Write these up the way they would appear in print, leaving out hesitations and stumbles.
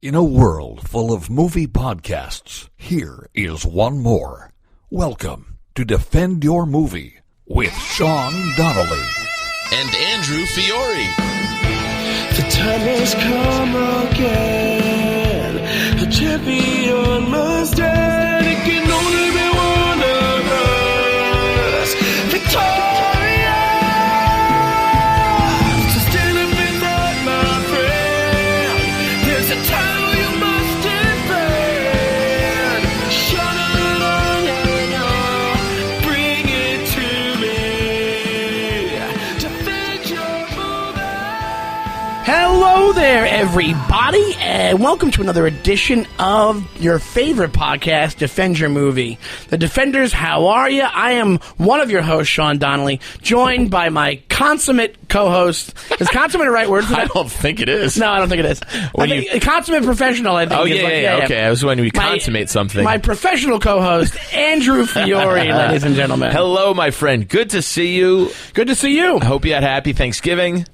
In a world full of movie podcasts, here is one more. Welcome to Defend Your Movie with Sean Donnelly and Andrew Fiore. The time has come again. The champion must stand. It can only be one of us. Victoria! So stand up in that, my friend. There's a title you must defend. Shut it on and on. Bring it to me. Defend your movie. Hello there, everybody, and welcome to another edition of your favorite podcast, Defend Your Movie. The Defenders, how are you? I am one of your hosts, Sean Donnelly, joined by my consummate co-host. Is consummate a right word for that? I don't think it is. No, I don't think it is. A consummate professional, I think. Oh, is yeah. Okay, I was when we consummate something. My professional co-host, Andrew Fiore, ladies and gentlemen. Hello, my friend. Good to see you. Good to see you. I hope you had happy Thanksgiving.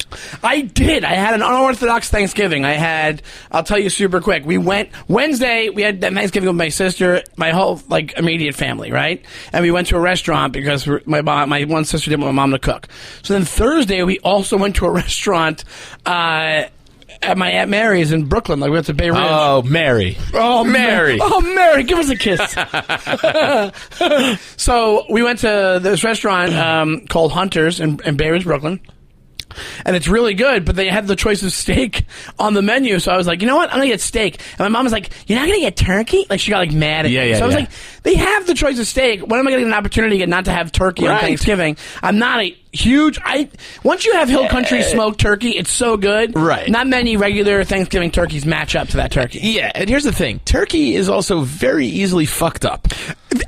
I did. I had an unorthodox Thanksgiving. I'll tell you super quick. We went Wednesday, we had Thanksgiving with my sister, my whole, immediate family, right? And we went to a restaurant because my one sister didn't want my mom to cook. So then Thursday, we also went to a restaurant, at my Aunt Mary's in Brooklyn. We went to Bay Ridge. Oh, Mary. Oh, Mary. Oh, Mary, give us a kiss. So we went to this restaurant called Hunter's in Bay Ridge, Brooklyn. And it's really good, but they had the choice of steak on the menu. So I was like, you know what? I'm going to get steak. And my mom was like, you're not going to get turkey? She got mad at me. So I was like, they have the choice of steak. When am I going to get an opportunity not to have turkey on Thanksgiving? I'm not a huge... Once you have Hill Country smoked turkey, it's so good. Right. Not many regular Thanksgiving turkeys match up to that turkey. Yeah, and here's the thing. Turkey is also very easily fucked up.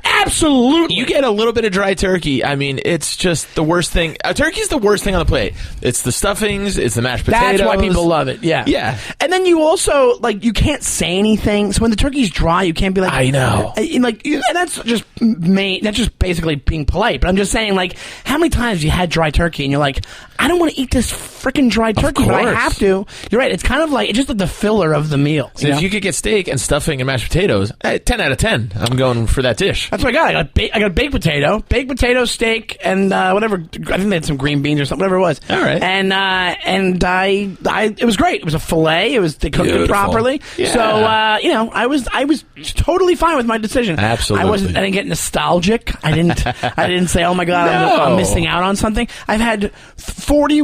Absolutely. You get a little bit of dry turkey. I mean, it's just the worst thing. Turkey's the worst thing on the plate. It's the stuffings. It's the mashed potatoes. That's why people love it. Yeah. Yeah. And then you also, you can't say anything. So when the turkey's dry, you can't be like... I know. And that's just that's just basically being polite. But I'm just saying, how many times you had dry turkey and you're like, I don't want to eat this freaking dry turkey, but I have to. You're right. It's kind of it's just the filler of the meal. So if you could get steak and stuffing and mashed potatoes, 10 out of 10. I'm going for that dish. That's what I got. I got baked potato, steak, and whatever. I think they had some green beans or something, whatever it was. All right. And it was great. It was a fillet. They cooked it properly. Yeah. So I was tot40 fine with my decision. Absolutely. I didn't get nostalgic. I didn't say, oh my god, I'm missing out on something. I've had 40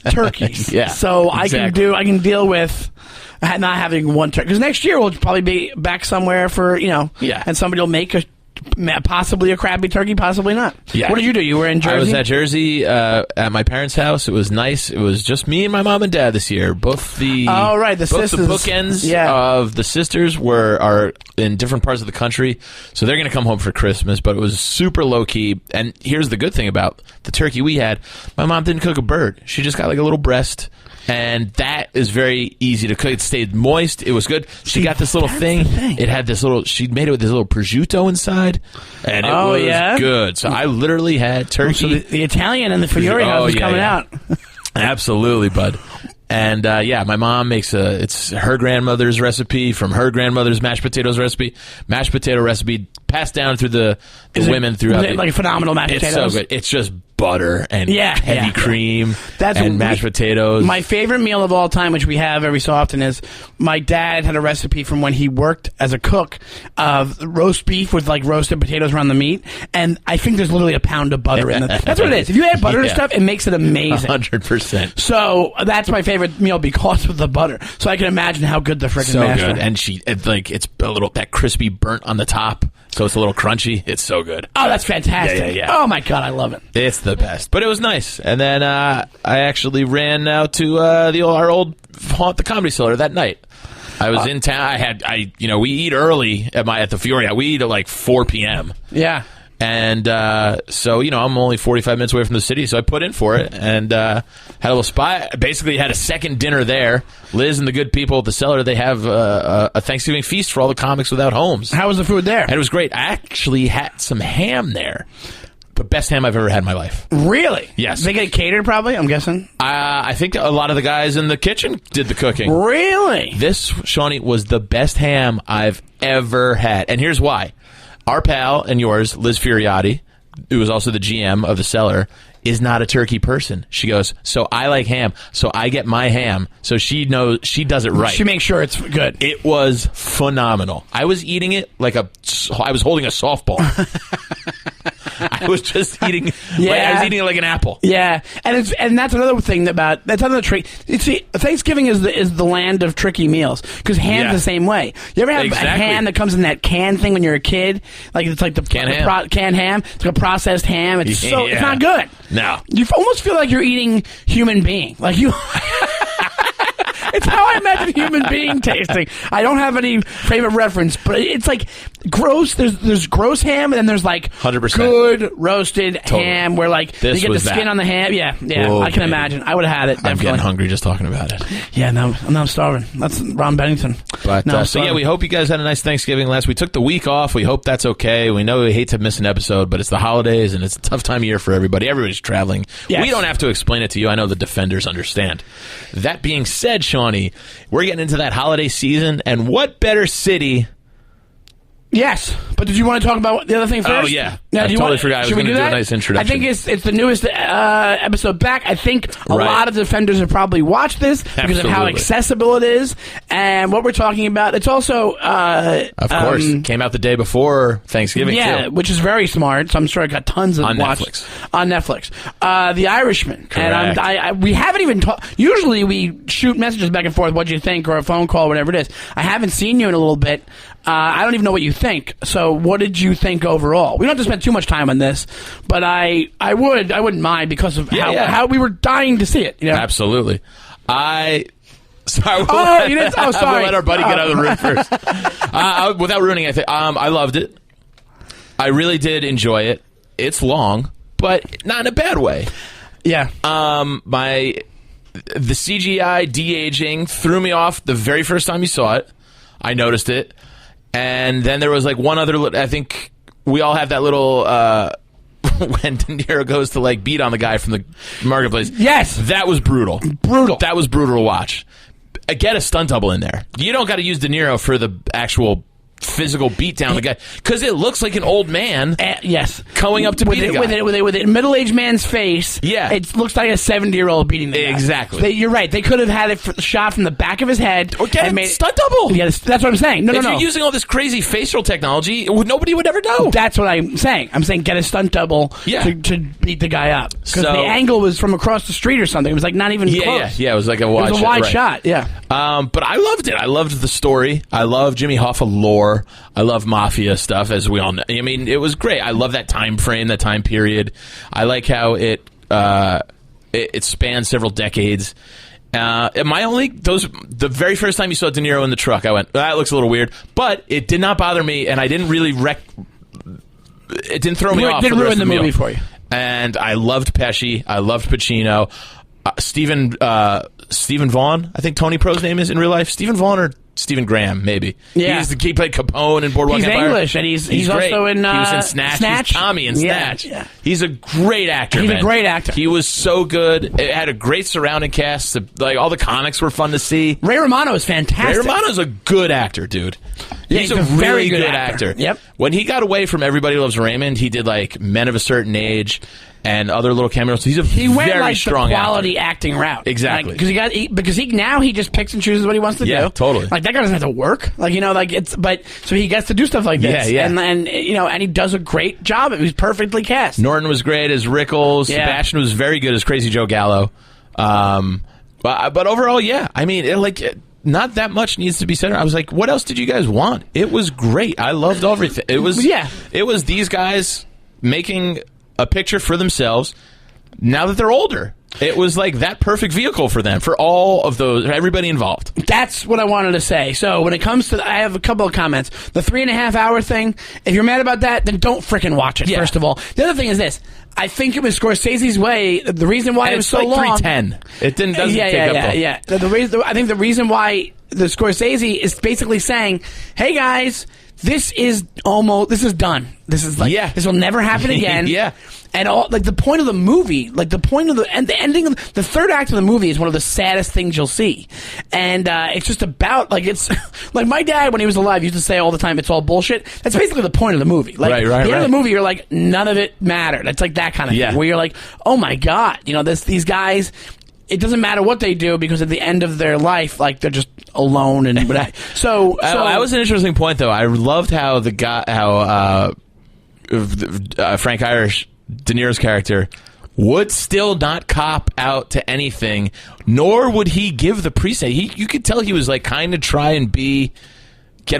turkeys. Yeah. So exactly. I can deal with not having one turkey. Because next year we'll probably be back somewhere for, and somebody will make possibly a crappy turkey, possibly not. Yeah. What did you do? You were in Jersey? I was at Jersey at my parents' house. It was nice. It was just me and my mom and dad this year. Both the sisters. The bookends of the sisters are in different parts of the country, so they're going to come home for Christmas. But it was super low key. And here's the good thing about the turkey we had: my mom didn't cook a bird. She just got a little breast. And that is very easy to cook. It stayed moist. It was good. She got this little thing. It had this little... She made it with this little prosciutto inside. And it was good. So I literally had turkey. So the Italian and the Fiore house is coming out. Absolutely, bud. And, my mom makes it's her grandmother's recipe from her grandmother's mashed potato recipe passed down through the women throughout. Is it phenomenal mashed potatoes? It's so good. It's just butter and heavy cream and mashed potatoes. My favorite meal of all time, which we have every so often, is my dad had a recipe from when he worked as a cook of roast beef with roasted potatoes around the meat, and I think there's literally a pound of butter in it. That's what it is. If you add butter to stuff, it makes it amazing. 100%. So that's my favorite meal because of the butter. So I can imagine how good the freaking mashed good. And it's a little that crispy burnt on the top. So it's a little crunchy. It's so good. Oh, that's fantastic. Yeah. Oh, my God, I love it. It's the best. But it was nice. And then I actually ran out to our old haunt, the Comedy Cellar, that night. I was in town. We eat early at the Fiore. We eat at 4 p.m. Yeah. And so, I'm only 45 minutes away from the city, so I put in for it and had a little spot. Basically, had a second dinner there. Liz and the good people at the Cellar, they have a Thanksgiving feast for all the comics without homes. How was the food there? And it was great. I actually had some ham there. the best ham I've ever had in my life. Really? Yes. They get it catered, probably, I'm guessing? I think a lot of the guys in the kitchen did the cooking. Really? This, Shawnee, was the best ham I've ever had. And here's why. Our pal and yours, Liz Furiotti, who was also the GM of the cellar, is not a turkey person. She goes, so I like ham, so I get my ham. So she knows, she does it right. She makes sure it's good. It was phenomenal. I was eating it like I was holding a softball. I was just eating, I was eating it like an apple. Yeah, and that's another thing that's another trick. See, Thanksgiving is the land of tricky meals because ham's the same way. You ever have a ham that comes in that can thing when you're a kid? Like it's like the canned ham. It's like a processed ham. It's it's not good. No, you almost feel like you're eating human being. Like you. It's how I imagine human being tasting. I don't have any favorite reference, but it's like gross. There's gross ham, and then there's like 100% good roasted ham, where like you get the skin on the ham. Yeah, Whoa, I can imagine. I would have had it. Definitely. I'm getting hungry just talking about it. Yeah, now I'm starving. That's Ron Bennington. But so yeah, we hope you guys had a nice Thanksgiving last. We took the week off. We hope that's okay. We know we hate to miss an episode, but it's the holidays and it's a tough time of year for everybody. Everybody's traveling. Yes. We don't have to explain it to you. I know the defenders understand. That being said, Shawnee, we're getting into that holiday season, and what better city? Yes, but did you want to talk about the other thing first? Oh, yeah. I totally forgot. I was going to do a nice introduction. I think it's the newest episode back. I think a lot of defenders have probably watched this because of how accessible it is. And what we're talking about, it's also... of course. Came out the day before Thanksgiving, too. Which is very smart. So I'm sure it got tons of watches. On Netflix. The Irishman. Correct. And we haven't even talked... Usually we shoot messages back and forth, what you think, or a phone call, whatever it is. I haven't seen you in a little bit. I don't even know what you think. So what did you think overall? We don't have to spend too much time on this, but I wouldn't mind because of how we were dying to see it. You know? Absolutely. Sorry. You didn't. Oh, sorry. We'll let our buddy get out of the room first. Without ruining anything, I loved it. I really did enjoy it. It's long, but not in a bad way. Yeah. The CGI de-aging threw me off the very first time you saw it. I noticed it. And then there was like one other, I think we all have that little, when De Niro goes to like beat on the guy from the marketplace. Yes. That was brutal. That was brutal to watch. Get a stunt double in there. You don't got to use De Niro for the actual physical beatdown the guy because it looks like an old man. Yes, going up to beat a guy with a middle-aged man's face. Yeah, it looks like a 70-year-old beating the guy. Exactly. You're right. They could have had it shot from the back of his head or get a stunt double. Yeah, that's what I'm saying. No. If you're using all this crazy facial technology, nobody would ever know. That's what I'm saying. I'm saying get a stunt double to beat the guy up because the angle was from across the street or something. It was like not even close. Yeah. It was like a wide shot. Yeah. But I loved it. I loved the story. I love Jimmy Hoffa lore. I love mafia stuff, as we all know. I mean, it was great. I love that time frame, that time period. I like how it spans several decades. The very first time you saw De Niro in the truck, I went, that looks a little weird, but it did not bother me, and I didn't really it didn't throw me off. It didn't ruin the movie for you. And I loved Pesci. I loved Pacino. Stephen Vaughn, I think Tony Pro's name is in real life. Stephen Vaughn or Stephen Graham, maybe. Yeah. He played Capone in Boardwalk Empire. He's English, and he's also in... he was in Snatch. He's Tommy in Snatch. Yeah. He's a great actor, He's a great actor. He was so good. It had a great surrounding cast. Like, all the comics were fun to see. Ray Romano is fantastic. Ray Romano's a good actor, dude. Yeah, he's a really good actor. Yep. When he got away from Everybody Loves Raymond, he did, like, Men of a Certain Age and other little cameos. He went very like strong the quality acting route. Exactly. Because now he just picks and chooses what he wants to do. Yeah, totally. Like, that guy doesn't have to work. Like, you know, like so he gets to do stuff like this. Yeah. And you know, and he does a great job. He was perfectly cast. Norton was great as Rickles. Yeah. Sebastian was very good as Crazy Joe Gallo. But overall, yeah. I mean, not that much needs to be said. I was like, what else did you guys want? It was great. I loved everything. It was these guys making a picture for themselves now that they're older. It was like that perfect vehicle for them, for all of everybody involved. That's what I wanted to say. So when it comes to, I have a couple of comments. The 3.5 hour thing, if you're mad about that, then don't frickin' watch it, first of all. The other thing is this. I think it was Scorsese's way. The reason why it was so long. 3:10. It doesn't take up. Yeah. I think the reason why the Scorsese is basically saying, "Hey guys, this is done. This is this will never happen again." Yeah. And all like the point of the movie, like the point of the ending of the third act of the movie is one of the saddest things you'll see, and it's just about like it's like my dad when he was alive used to say all the time, it's all bullshit. That's basically the point of the movie. Like Right, the end of the movie, you're like none of it mattered. It's like that kind of thing where you're like, oh my god, you know, these guys. It doesn't matter what they do because at the end of their life, like they're just alone and whatever. So that was an interesting point, though. I loved how Frank Irish, De Niro's character, would still not cop out to anything, nor would he give the priest. You could tell he was like kind of try and get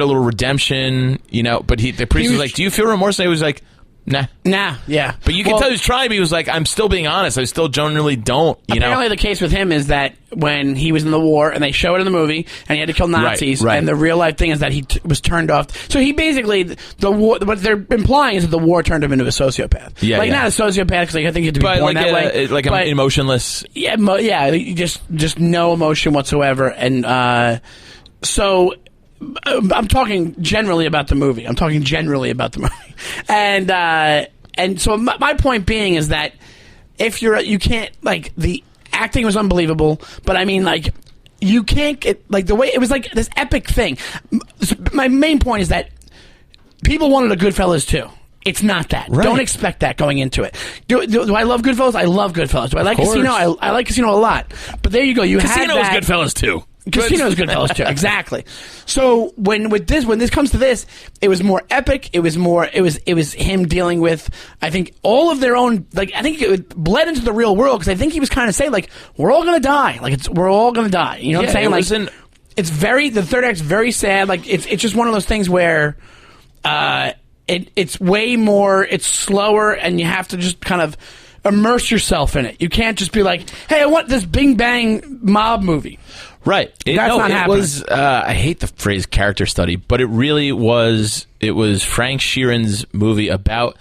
a little redemption, you know. But the priest was like, "Do you feel remorse?" And he was like, Nah, yeah. But you can tell he was trying. But he was like, "I'm still being honest. I still generally don't." Apparently, the case with him is that when he was in the war, and they show it in the movie, and he had to kill Nazis, right. and the real life thing is that he was turned off. So he basically the war. What they're implying is that the war turned him into a sociopath. Yeah, not a sociopath because I think you have to be born that way. Like but, emotionless. Yeah, just no emotion whatsoever, and so. I'm talking generally about the movie. And so my point being is that if you can't, like, the acting was unbelievable, but I mean, like, you can't get, like, the way it was like this epic thing. My main point is that people wanted a Goodfellas too. It's not that. Right. Don't expect that going into it. Do I love Goodfellas? I love Goodfellas. Do I like Casino? I like Casino a lot. But there you go. Casino was Goodfellas too. Casino's Goodfellas too, exactly. So when this comes to this, it was more epic. It was him dealing with, I think, all of their own. Like, I think it bled into the real world because I think he was kind of saying, like, we're all gonna die. Like, we're all gonna die. You know what I'm saying? Like, it's the third act's very sad. Like, it's just one of those things where, it's way more. It's slower, and you have to just kind of immerse yourself in it. You can't just be like, hey, I want this Bing Bang mob movie. Right. Not happening. It was, I hate the phrase character study, but it really was, it was Frank Sheeran's movie about,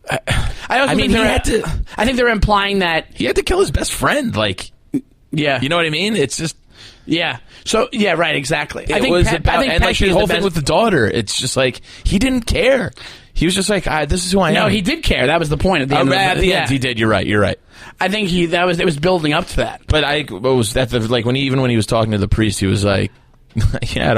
I think they're implying that he had to kill his best friend. Like, yeah. You know what I mean? It's just, yeah. So, yeah, right, exactly. And like the whole thing with the daughter, it's just like, he didn't care. He was just like, this is who I am. No, he did care. That was the point at the end. At the end, he did. You're right. I think it was building up to that. But when he was talking to the priest, he was like, yeah, I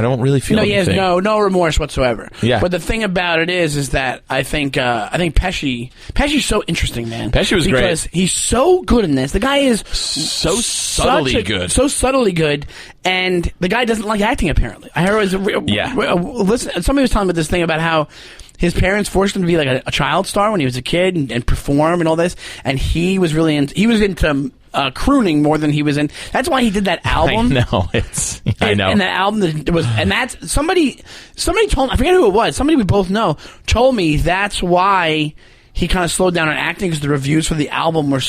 don't really feel anything. He has no remorse whatsoever. Yeah. But the thing about it is that I think Pesci's so interesting, man. Pesci was great. Because he's so good in this. The guy is so subtly good. So subtly good, and the guy doesn't like acting, apparently. I heard listen, somebody was telling me this thing about how his parents forced him to be like a child star when he was a kid and perform and all this, and he was really into crooning more than he was in. That's why he did that album. I know. And that album and that's somebody told me, I forget who it was. Somebody we both know told me that's why he kind of slowed down on acting because the reviews for the album were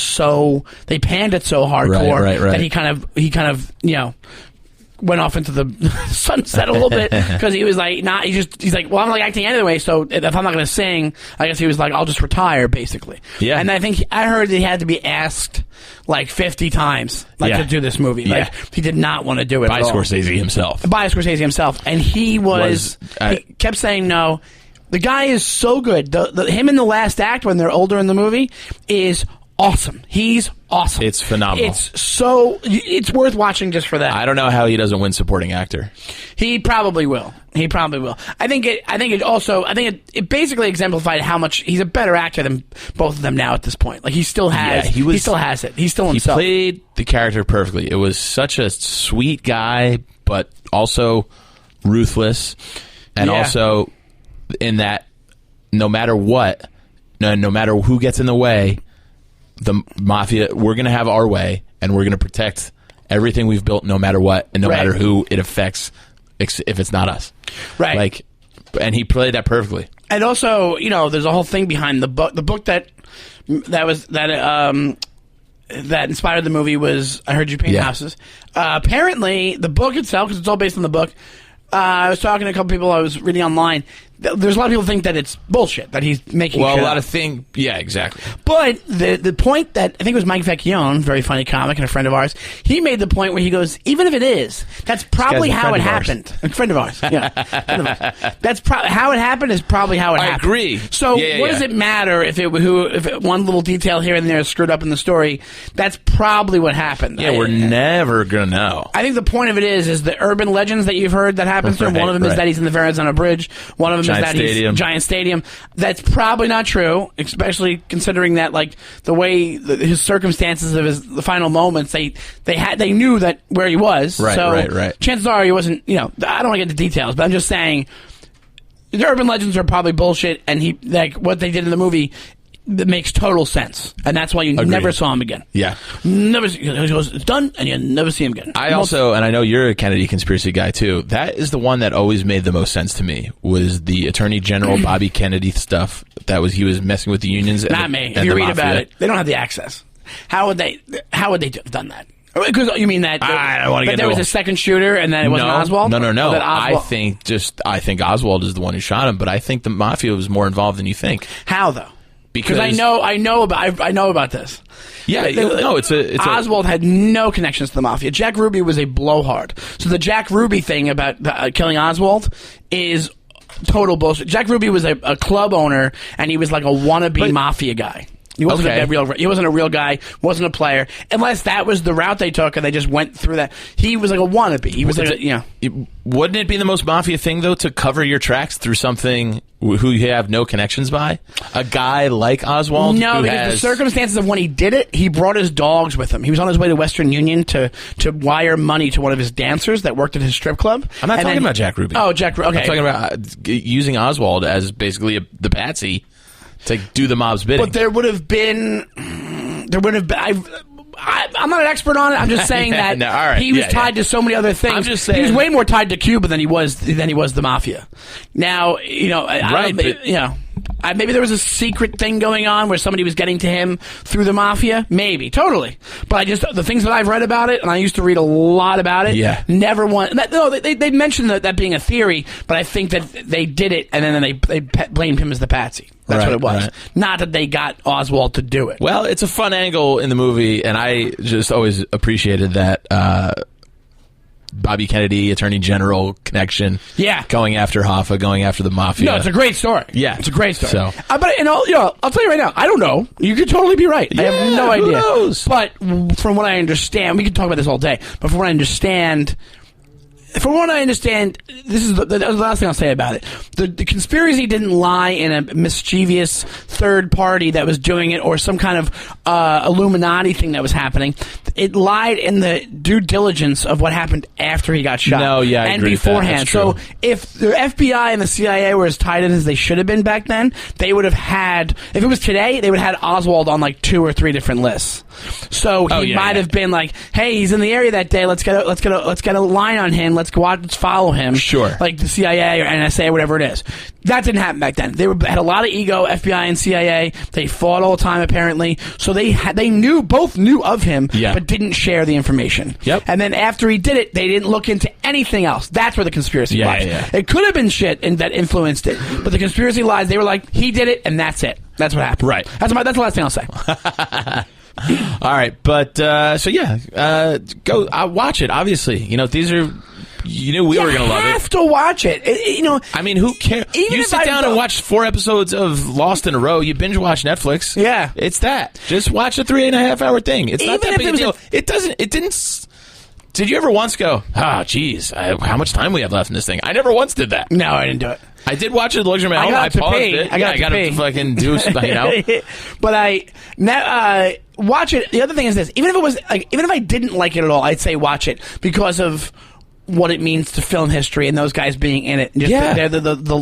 they panned it so hardcore right. that he kind of went off into the sunset a little bit because he was like, he's like, well, I'm like acting anyway, so if I'm not going to sing, I guess he was like, I'll just retire, basically. Yeah. And I think I heard that he had to be asked like 50 times to do this movie. Like, he did not want to do it by Scorsese himself. And he he kept saying no. The guy is so good. Him in the last act when they're older in the movie is awesome. He's awesome. It's phenomenal. It's worth watching just for that. I don't know how he doesn't win supporting actor. He probably will. I think it basically exemplified how much he's a better actor than both of them now at this point. Like, he still has it. He's still himself. He played the character perfectly. It was such a sweet guy, but also ruthless, and also in that no matter what, no matter who gets in the way, the mafia, we're going to have our way, and we're going to protect everything we've built no matter what, and no matter who it affects, if it's not us. Right. Like, and he played that perfectly. And also, there's a whole thing behind the book. The book that inspired the movie was I Heard You Paint Houses. Apparently, the book itself, because it's all based on the book, I was talking to a couple people I was reading online. there's a lot of people think that it's bullshit, that he's making Well, shit a lot up. of things. Yeah, exactly. But the point that I think it was Mike Vecchione, very funny comic and a friend of ours, he made the point where he goes, even if it is, that's probably guy's a how it friend of ours. happened. A friend of ours, yeah. Friend of ours. That's how it happened is probably how it I happened. agree. So Yeah, what does it matter if one little detail here and there is screwed up in the story? That's probably what happened. Yeah, we're never gonna know. I think the point of it is the urban legends that you've heard that happens to him. One of them is Right. that he's in the Verrazano Bridge. One of them Giant is that stadium. he's Giant Stadium. That's probably not true, especially considering that like the way his circumstances of the final moments, they knew that where he was. Right, so right. chances are he wasn't. I don't want to get into details, but I'm just saying the urban legends are probably bullshit, and he like what they did in the movie. That makes total sense, and that's why you Agreed. never saw him again. Yeah. Never. He goes, it's done, and you never see him again. I also, and I know you're a Kennedy conspiracy guy too. That is the one that always made the most sense to me. Was the Attorney General Bobby Kennedy stuff? He was messing with the unions. And Not me. If you read about it, they don't have the access. How would they have done that? Because you mean that I don't wanna that get there was into a second shooter and then it wasn't Oswald? No. Or that I Oswald- think Oswald is the one who shot him, but I think the mafia was more involved than you think. How though? Because I know about this. Yeah, it's Oswald had no connections to the mafia. Jack Ruby was a blowhard. So the Jack Ruby thing about killing Oswald is total bullshit. Jack Ruby was a club owner, and he was like a wannabe mafia guy. He wasn't he wasn't a real guy, wasn't a player, unless that was the route they took and they just went through that. He was like a wannabe. He was Wouldn't it be the most mafia thing though to cover your tracks through something who you have no connections by? A guy like Oswald? No, because the circumstances of when he did it, he brought his dogs with him. He was on his way to Western Union to wire money to one of his dancers that worked at his strip club. I'm not talking about Jack Ruby. Oh, Jack Ruby. Okay. I'm talking about using Oswald as basically the patsy to do the mob's bidding. But there would have been. I'm not an expert on it. I'm just saying that all right. he was tied to so many other things. I'm just saying, he was way more tied to Cuba than he was the mafia. Now, maybe there was a secret thing going on where somebody was getting to him through the mafia. Maybe, totally. But the things that I've read about it, and I used to read a lot about it. Yeah. Never one. They mentioned that being a theory, but I think that they did it, and then they blamed him as the patsy. That's Right, what it was. right. Not that they got Oswald to do it. Well, it's a fun angle in the movie, and I just always appreciated that Bobby Kennedy, Attorney General connection. Yeah. Going after Hoffa, going after the mafia. No, it's a great story. Yeah. It's a great story. So- I'll tell you right now, I don't know. You could totally be right. I have no who idea. knows? But from what I understand, we could talk about this all day, but from what I understand, this is the last thing I'll say about it. The conspiracy didn't lie in a mischievous third party that was doing it or some kind of Illuminati thing that was happening. It lied in the due diligence of what happened after he got shot. No, yeah, I and agree with that. beforehand. That's So true. if the FBI and the CIA were as tied in as they should have been back then, they would have had. If it was today, they would have had Oswald on like 2 or 3 different lists. So he might have been like, "Hey, he's in the area that day. Let's get a line on him. Let's go out. Let's follow him." Sure. Like the CIA or NSA or whatever it is. That didn't happen back then. They had a lot of ego, FBI and CIA. They fought all the time apparently. So they both knew of him, but didn't share the information. Yep. And then after he did it, they didn't look into anything else. That's where the conspiracy lies. Yeah. It could have been shit that influenced it, but the conspiracy lies. They were like, he did it, and that's it. That's what happened. Right. That's the last thing I'll say. All right, but go watch it. Obviously, these are. You knew we were going to love it. You have to watch it. I mean, who cares? Even You if sit I down don't- and watch 4 episodes of Lost in a row. You binge watch Netflix. Yeah. It's that. Just watch a 3.5-hour thing. It's not Even that if big it a was deal. It didn't. Did you ever once go, geez, how much time we have left in this thing? I never once did that. No, I didn't do it. I did watch it at luxury. I got to paused pee. it. I got to to pee. fucking do, But watch it. The other thing is this: even if I didn't like it at all, I'd say watch it because of what it means to film history and those guys being in it. And just they're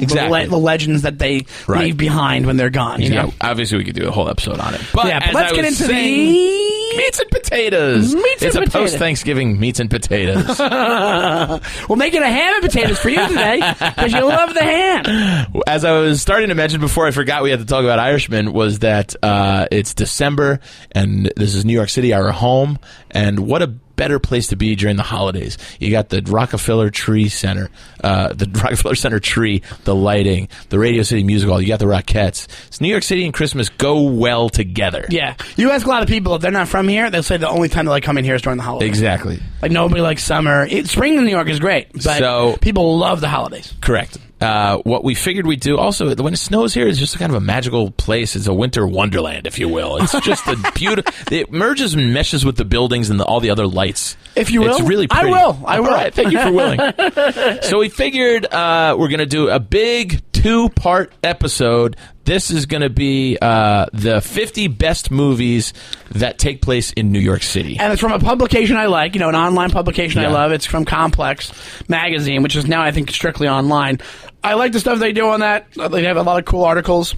Exactly. the legends that they leave behind when they're gone. You know. Obviously, we could do a whole episode on it. But as let's I get was into saying, meats and potatoes. It's a potatoes. post-Thanksgiving meats and potatoes. We're making a ham and potatoes for you today because you love the ham. As I was starting to mention before, I forgot we had to talk about Irishman, was that it's December, and this is New York City, our home, and what a better place to be during the holidays? You got the Rockefeller Tree Center, the Rockefeller Center tree, the lighting, the Radio City Music Hall. You got the Rockettes. It's New York City and Christmas go well together. Yeah. You ask a lot of people, if they're not from here, they'll say the only time they like coming here is during the holidays. Exactly. Like, nobody likes summer. Spring in New York is great, but people love the holidays. Correct. What we figured we'd do also, when it snows here, is just kind of a magical place. It's a winter wonderland, if you will. It's just a beautiful. It merges and meshes with the buildings and all the other lights. If you will, it's really pretty. I will. All right, thank you for willing. So we figured we're going to do a big 2-part episode. This is going to be the 50 best movies that take place in New York City. And it's from a publication I like, an online publication I love. It's from Complex Magazine, which is now, I think, strictly online. I like the stuff they do on that. They have a lot of cool articles.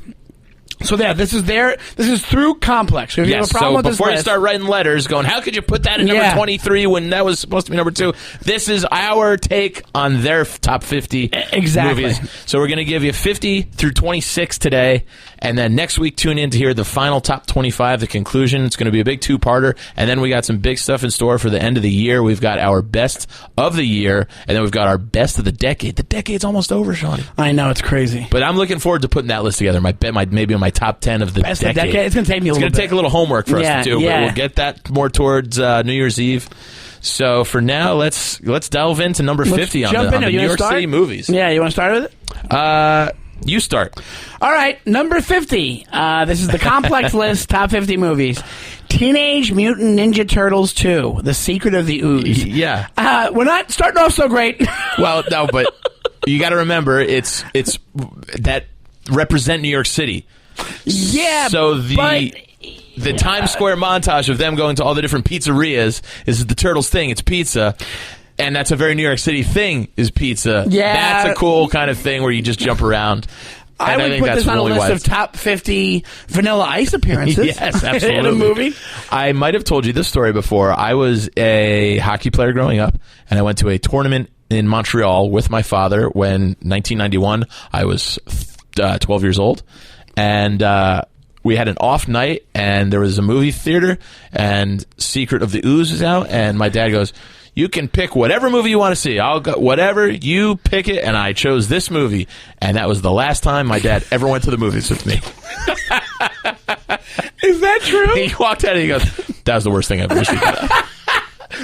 So yeah, this is through Complex. If you have a problem with this before you list, start writing letters going, how could you put that in number 23 when that was supposed to be number 2? This is our take on their top 50 movies. So we're going to give you 50 through 26 today, and then next week tune in to hear the final top 25, the conclusion. It's going to be a big 2-parter, and then we got some big stuff in store for the end of the year. We've got our best of the year, and then we've got our best of the decade. The decade's almost over, Sean. I know, it's crazy. But I'm looking forward to putting that list together. Maybe on my top 10 of the best decade. Of the decade. It's going to take me a little bit. It's going to take a little homework for us to do, but we'll get that more towards New Year's Eve. So for now, let's delve into number 50 on the New York City movies. Yeah, you want to start with it? You start. All right, number 50. This is the Complex list, top 50 movies. Teenage Mutant Ninja Turtles 2, The Secret of the Ooze. Yeah. We're not starting off so great. Well, no, but you got to remember, it's that represent New York City. Yeah, so the Times Square montage of them going to all the different pizzerias is the Turtles thing. It's pizza. And that's a very New York City thing, is pizza. Yeah. That's a cool kind of thing where you just jump around. I would put this on a list of top 50 Vanilla Ice appearances. Yes, absolutely. In a movie. I might have told you this story before. I was a hockey player growing up, and I went to a tournament in Montreal with my father when 1991 I was 12 years old. And we had an off night, and there was a movie theater, and Secret of the Ooze was out, and my dad goes, you can pick whatever movie you want to see. I'll go whatever, you pick it, and I chose this movie. And that was the last time my dad ever went to the movies with me. Is that true? He walked out and he goes, that was the worst thing I've ever seen.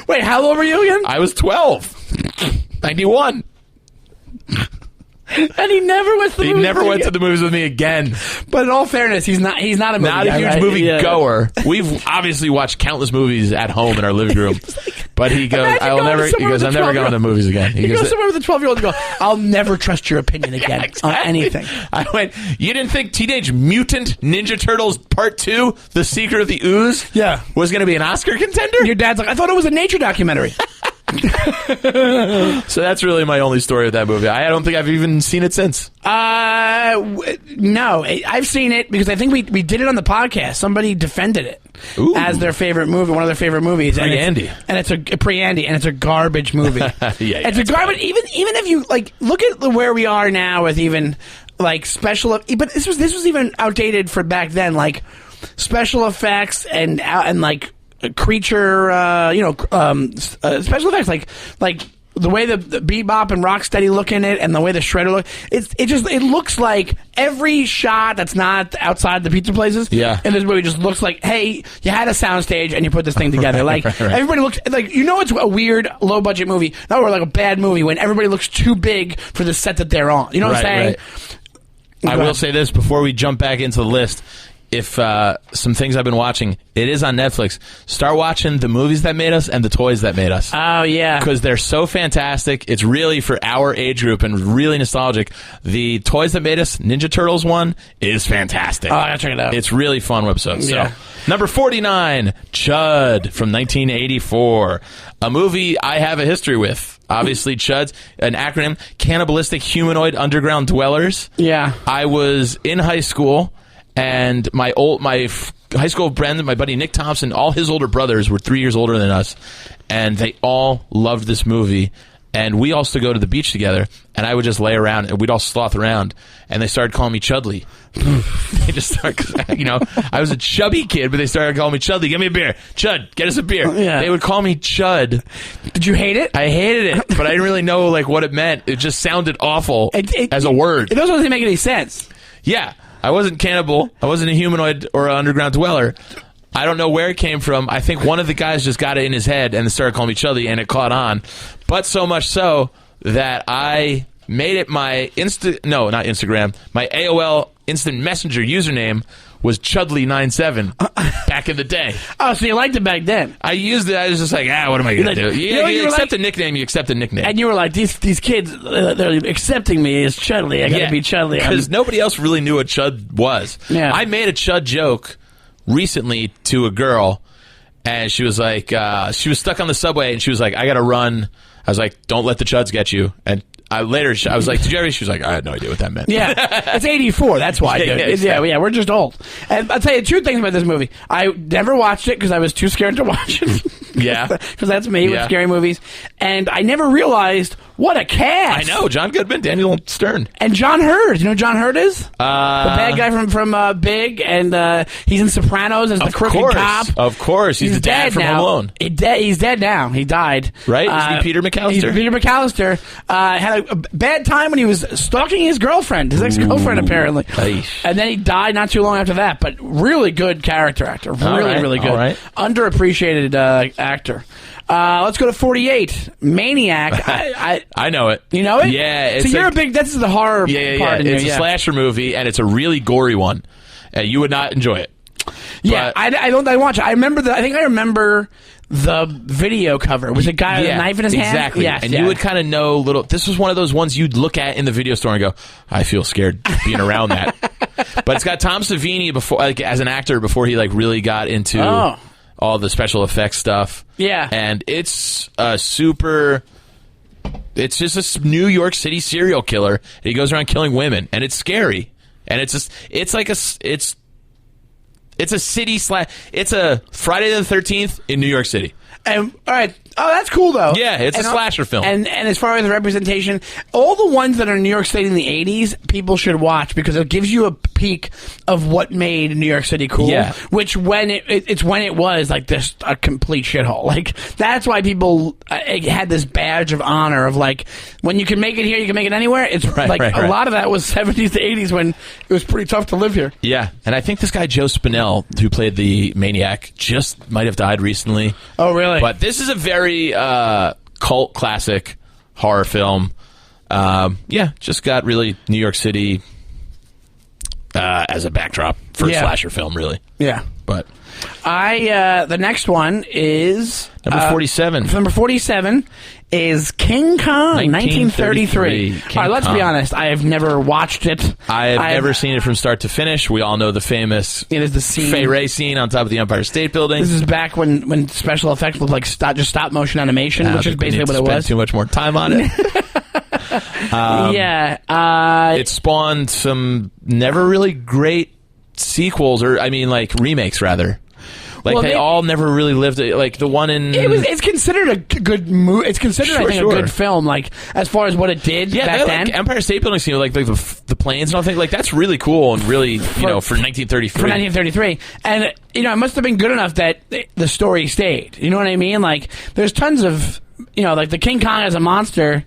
Wait, how old were you again? I was 12. 91. And he never went to the movies. He never went to the movies with me again. But in all fairness, he's not a movie not guy, a huge right? movie goer. We've obviously watched countless movies at home in our living room. But he goes, I'm never going to movies again. He goes somewhere with a 12-year-old and go, I'll never trust your opinion again on anything. I went, you didn't think Teenage Mutant Ninja Turtles Part 2, The Secret of the Ooze, was going to be an Oscar contender? Your dad's like, I thought it was a nature documentary. So that's really my only story of that movie. I don't think I've even seen it since. No, I've seen it because I think we did it on the podcast. Somebody defended it as their favorite movie, one of their favorite movies. Pre-Andy. And it's a pre-Andy, and it's a garbage movie. It's a garbage. Even if you look at where we are now with even special, but this was even outdated for back then. Special effects and creature, special effects, like the way the Bebop and Rocksteady look in it, and the way the Shredder look. It looks like every shot that's not outside the pizza places. Yeah. In this movie just looks like, hey, you had a soundstage and you put this thing together. Right. Everybody looks it's a weird low budget movie, not a bad movie when everybody looks too big for the set that they're on. You know what I'm saying? Right. I will say this before we jump back into the list. If some things I've been watching, it is on Netflix. Start watching The Movies That Made Us and The Toys That Made Us. Oh, yeah. Because they're so fantastic. It's really for our age group and really nostalgic. The Toys That Made Us, Ninja Turtles one, is fantastic. Oh, I gotta check it out. It's really fun website. Yeah. So, number 49, Judd from 1984. A movie I have a history with. Obviously, Chudd's an acronym, Cannibalistic Humanoid Underground Dwellers. Yeah. I was in high school. And my high school friend, my buddy Nick Thompson, all his older brothers were 3 years older than us, and they all loved this movie. and we all used to go to the beach together, and I would just lay around, and we'd all sloth around, and they started calling me Chudley. They just started, you know, I was a chubby kid, but they started calling me Chudley. Give me a beer. Chud, get us a beer. Yeah. They would call me Chud. Did you hate it? I hated it, but I didn't really know like what it meant. It just sounded awful as a word. It doesn't make any sense. Yeah, I wasn't cannibal. I wasn't a humanoid or an underground dweller. I don't know where it came from. I think one of the guys just got it in his head and started calling me Chudley, and it caught on. But so much so that I made it my not Instagram, my AOL Instant Messenger username was Chudley97 back in the day. Oh, so you liked it back then? I used it. I was just like, what am I going to do? You accept a nickname, you accept a nickname. And you were like, these kids, they're accepting me as Chudley. I got to be Chudley. Because nobody else really knew what Chud was. Yeah. I made a Chud joke recently to a girl, and she was like, she was stuck on the subway, and she was like, I got to run. I was like, don't let the Chuds get you. And later, I was like, did you ever? She was like, I had no idea what that meant. Yeah, it's 84. That's why. Yeah, we're just old. And I'll tell you two things about this movie. I never watched it because I was too scared to watch it. Yeah. Because that's me with scary movies. And I never realized what a cast. I know. John Goodman, Daniel Stern. And John Hurd. You know who John Hurd is? The bad guy from Big. And he's in Sopranos as the crooked cop. Of course. He's the dad from Home Alone. He's dead now. He died. Right? Isn't he Peter McAllister? He's Peter McAllister. Had a bad time when he was stalking his girlfriend, his ex-girlfriend, apparently. And then he died not too long after that. But really good character actor. Really good. Right. Underappreciated actor. Let's go to 48. Maniac. I know it. You know it? Yeah. So you're a big... This is the horror part in It's a slasher movie, and it's a really gory one. You would not enjoy it. Yeah, I watch it. I think I remember the video cover. It was a guy with a knife in his hand. Exactly. Yes, and you would kind of know this was one of those ones you'd look at in the video store and go, I feel scared being around that. But it's got Tom Savini before, like, as an actor before he like really got into all the special effects stuff. Yeah. And it's it's just a New York City serial killer, and he goes around killing women, and it's scary. And it's a city it's a Friday the 13th in New York City. And all right, that's cool though. Yeah, it's a slasher film. And as far as the representation, all the ones that are in New York City in the 80s, people should watch because it gives you a peek of what made New York City cool. Yeah. Which when it was like this a complete shithole. Like that's why people had this badge of honor of like when you can make it here, you can make it anywhere. It's a lot of that was 70s to 80s when it was pretty tough to live here. Yeah, and I think this guy Joe Spinell, who played the Maniac, just might have died recently. Oh, really? But this is a very cult classic horror film. Just got really New York City as a backdrop for a slasher film, really. Yeah. But the next one is number 47. Number 47 is King Kong, 1933. All right, let's be honest. I have never watched it. I have never seen it from start to finish. We all know the famous the scene. Fay Wray scene on top of the Empire State Building. This is back when special effects looked like just stop motion animation, which is basically what it was. Too much more time on it. It spawned some never really great sequels, or remakes rather. They all never really lived. Like the one in it's considered a good movie. It's considered I think a good film. Like as far as what it did back then. Like Empire State Building scene, like the planes and all things. Like that's really cool and really for 1933. For 1933, and it must have been good enough that the story stayed. You know what I mean? Like there's tons of like the King Kong as a monster.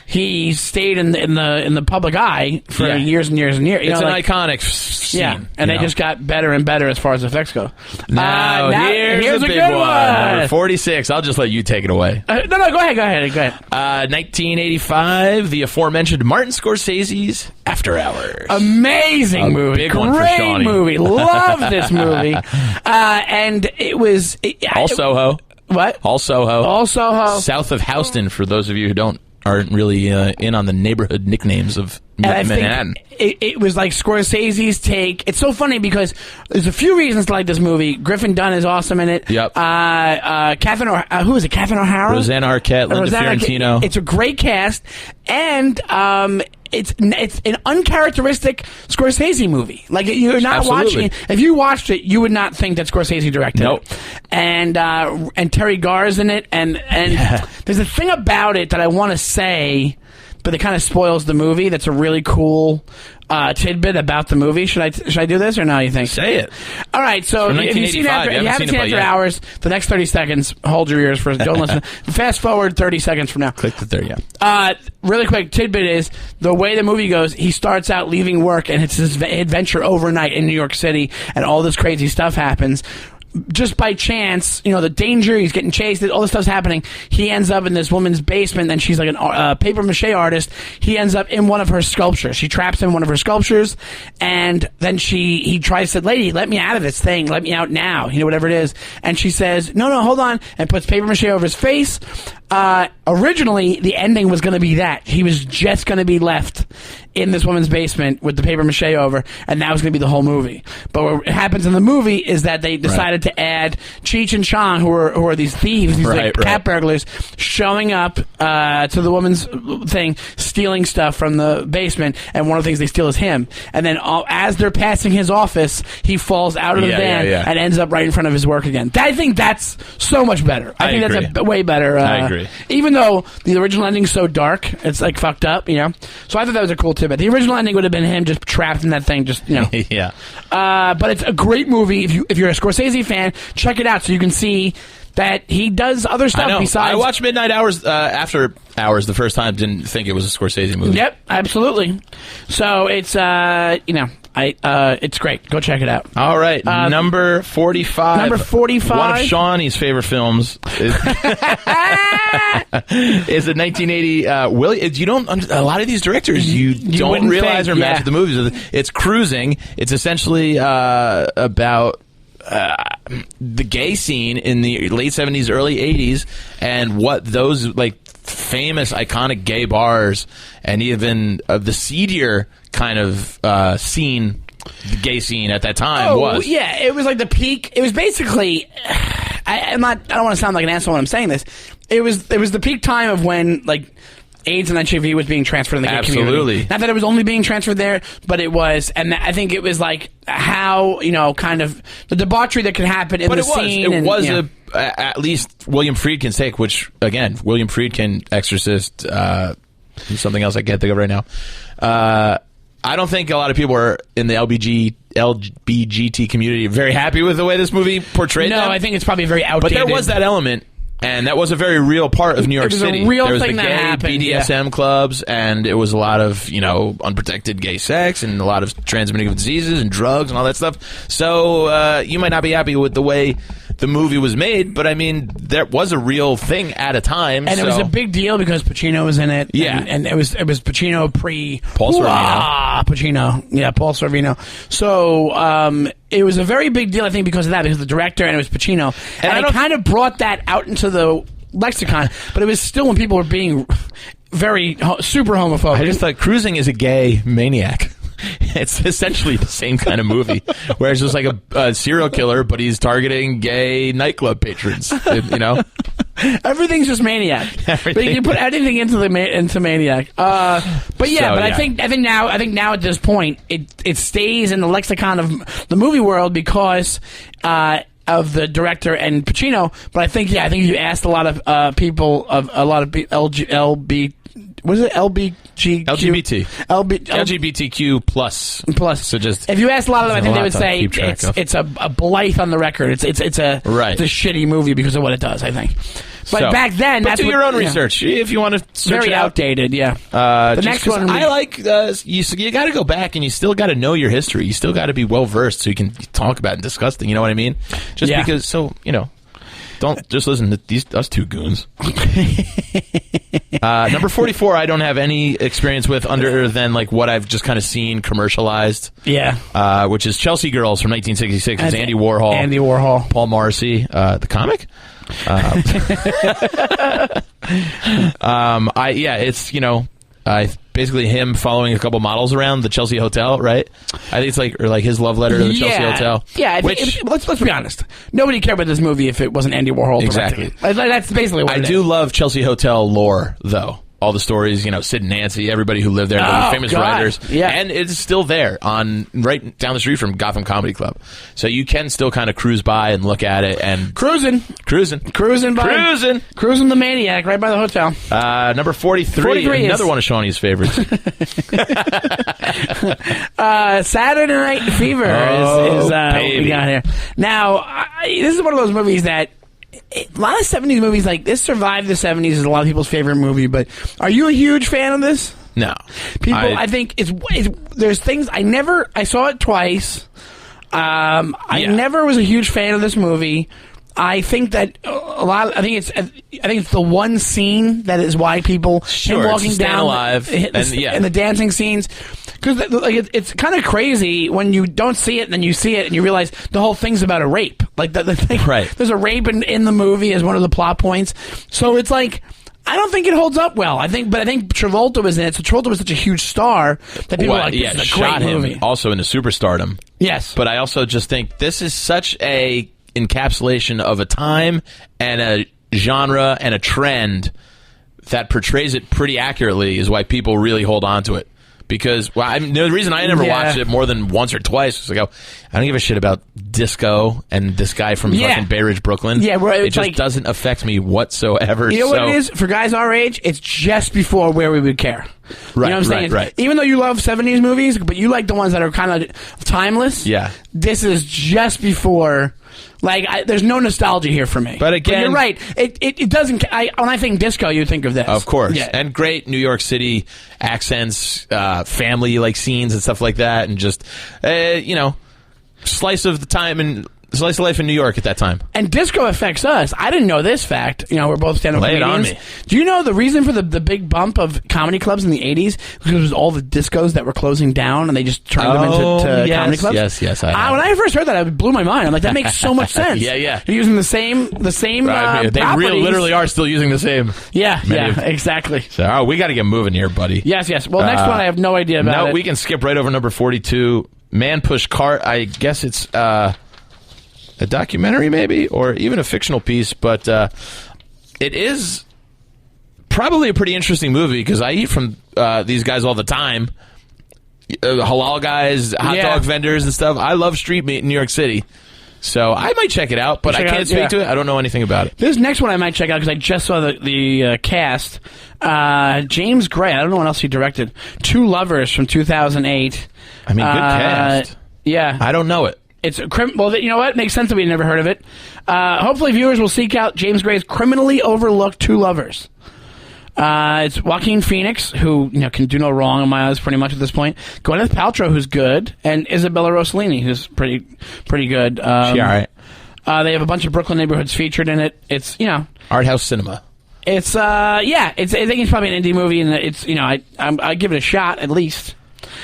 He stayed in the public eye for years and years and years. It's an iconic scene. And they just got better and better as far as effects go. Now here's a big one. Number 46. I'll just let you take it away. No, go ahead. 1985, the aforementioned Martin Scorsese's After Hours. Amazing movie. Big one for Shawnee. Great movie. Love this movie. And it was... All Soho. What? All Soho. All Soho. South of Houston, for those of you who aren't really in on the neighborhood nicknames of Manhattan. It was like Scorsese's take. It's so funny because there's a few reasons to like this movie. Griffin Dunn is awesome in it. Yep. Who is it? Catherine O'Hara? Rosanna Arquette, Linda Fiorentino. It's a great cast, and it's an uncharacteristic Scorsese movie. Like you're not Absolutely. watching. If you watched it, you would not think that Scorsese directed Nope. it. And Terry Garr's in it, and there's a thing about it that I want to say, but it kind of spoils the movie. That's a really cool tidbit about the movie. Should I do this or no? You think? Say it. All right. So From if you've seen 1985, if you haven't seen it After yet. Hours, the next 30 seconds, hold your ears for don't listen. Fast forward 30 seconds from now. Click the third, yeah. Really quick tidbit is the way the movie goes. He starts out leaving work, and it's his adventure overnight in New York City, and all this crazy stuff happens. Just by chance, the danger, he's getting chased, all this stuff's happening. He ends up in this woman's basement, and she's like a paper mache artist. He ends up in one of her sculptures. She traps him in one of her sculptures, and then he tries to, lady, let me out of this thing. Let me out now. Whatever it is. And she says, no, hold on, and puts paper mache over his face. Originally, the ending was going to be that. He was just going to be left in this woman's basement with the paper mache over, and that was going to be the whole movie. But what happens in the movie is that they decided to add Cheech and Chong, who are these thieves, these cat burglars, showing up to the woman's thing, stealing stuff from the basement, and one of the things they steal is him. And then as they're passing his office, he falls out of the van and ends up right in front of his work again. I think that's so much better. I think agree. that's a way better. I agree. Even though the original ending's so dark, it's like fucked up, So I thought that was a cool tidbit. The original ending would have been him just trapped in that thing, Yeah. But it's a great movie. If you're a Scorsese fan, check it out so you can see that he does other stuff I know. besides. I watched Midnight Hours After Hours the first time. Didn't think it was a Scorsese movie. Yep, absolutely. So it's it's great. Go check it out. All right, number 45. Number 45. One of Shawnee's favorite films is a 1980. You don't. A lot of these directors you don't wouldn't realize think, are matched with the movies. It's Cruising. It's essentially about the gay scene in the late 70s, early 80s, and what those famous, iconic gay bars, and even the seedier kind of scene, the gay scene at that time was. Yeah, it was like the peak. It was basically. I don't want to sound like an asshole when I'm saying this. It was the peak time of when AIDS and HIV was being transferred in the gay community. Absolutely. Not that it was only being transferred there, but it was, and I think it was how kind of the debauchery that could happen in the scene. It was at least William Friedkin's take, which again, William Friedkin, Exorcist, something else I can't think of right now. I don't think a lot of people are in the LBGT community very happy with the way this movie portrayed them. No, I think it's probably very outdated. But there was that element. And that was a very real part of New York City. It was a real there was thing the that gay happened, BDSM clubs, and it was a lot of, unprotected gay sex and a lot of transmitting of diseases and drugs and all that stuff. So you might not be happy with the way the movie was made, but I mean, there was a real thing at a time. And it was a big deal because Pacino was in it. Yeah. And it was Pacino pre... Paul Sorvino. Pacino. Yeah, Paul Sorvino. So... it was a very big deal, I think, because of that, because of the director, and it was Pacino. And it kind of brought that out into the lexicon, but it was still when people were being very super homophobic. I just thought Cruising is a gay maniac. It's essentially the same kind of movie, where it's just like a serial killer, but he's targeting gay nightclub patrons. Everything's just maniac. But you can put anything into maniac. But yeah, I think now at this point it stays in the lexicon of the movie world because of the director and Pacino. But I think you asked a lot of people of a lot of LGBTQ plus. So just if you ask a lot of them, I think they would say it's a blight on the record. It's a shitty movie because of what it does, I think. But back then, that's do your own research if you want to search very it out. Outdated. Yeah. The next one, I like you got to go back and you still got to know your history. You still got to be well versed so you can talk about and discuss things. You know what I mean? Just because, don't just listen to us two goons. Number 44, I don't have any experience with other than what I've just kind of seen commercialized. Yeah. Which is Chelsea Girls from 1966. It's Andy Warhol. Paul Morrissey, the comic. It's basically him following a couple models around the Chelsea Hotel, right? I think it's his love letter to the Chelsea Hotel. Yeah, let's be honest. Nobody cared about this movie if it wasn't Andy Warhol directing it. That's basically what I do love Chelsea Hotel lore, though. all the stories, Sid and Nancy, everybody who lived there, the famous writers. Yeah. And it's still there right down the street from Gotham Comedy Club. So you can still kind of cruise by and look at it and Cruising the Maniac right by the hotel. Number 43 is- another one of Shawnee's favorites. Saturday Night Fever is what baby. we got here. Now, this is one of those movies that a lot of 70s movies, like this survived the 70s, is a lot of people's favorite movie, but are you a huge fan of this? No. I think it's there's things I saw it twice. I never was a huge fan of this movie. I think that I think it's the one scene that is why people him walking down alive and the dancing scenes, because it's kind of crazy when you don't see it and then you see it and you realize the whole thing's about a rape. Like the thing, right? There's a rape in the movie as one of the plot points. So it's like, I don't think it holds up well. I think Travolta was in it. So Travolta was such a huge star that people were like, this is a shot great him movie. Also into superstardom. Yes, but I also just think this is such a encapsulation of a time and a genre and a trend that portrays it pretty accurately is why people really hold on to it. Because the reason I never watched it more than once or twice was like, I don't give a shit about disco and this guy from fucking Bay Ridge, Brooklyn. Yeah, it just doesn't affect me whatsoever. You know what it is? For guys our age, it's just before where we would care. Right, you know what I'm saying? Right. Even though you love 70s movies, but you like the ones that are kind of timeless. Yeah. This is just before. There's no nostalgia here for me. But again, you're right. It doesn't. When I think disco, you think of this, of course. Yeah. And great New York City accents, family scenes and stuff like that, and just slice of life in New York at that time. And disco affects us. I didn't know this fact. We're both stand-up Lay it comedians. on me. Do you know the reason for the big bump of comedy clubs in the 80s? Because it was all the discos that were closing down, and they just turned them into comedy clubs. Yes. When I first heard that, it blew my mind. I'm like, that makes so much sense. Yeah. You're using the same They properties. literally are still using the same. Yeah, exactly. So, we got to get moving here, buddy. Yes. Well, next one, I have no idea about it. No, we can skip right over number 42. Man Push Cart. I guess it's a documentary, maybe, or even a fictional piece, but it is probably a pretty interesting movie because I eat from these guys all the time. Halal guys, hot dog vendors and stuff. I love street meat in New York City. So I might check it out, but I can't speak to it. I don't know anything about it. This next one I might check out because I just saw the cast. James Gray. I don't know what else he directed. Two Lovers from 2008. I mean, good cast. Yeah. I don't know it. It's well, you know what? Makes sense that we never heard of it. Hopefully, viewers will seek out James Gray's criminally overlooked Two Lovers. It's Joaquin Phoenix, who can do no wrong in my eyes, pretty much at this point. Gwyneth Paltrow, who's good, and Isabella Rossellini, who's pretty good. She all right. They have a bunch of Brooklyn neighborhoods featured in it. It's art house cinema. It's I think it's probably an indie movie, and it's I give it a shot at least.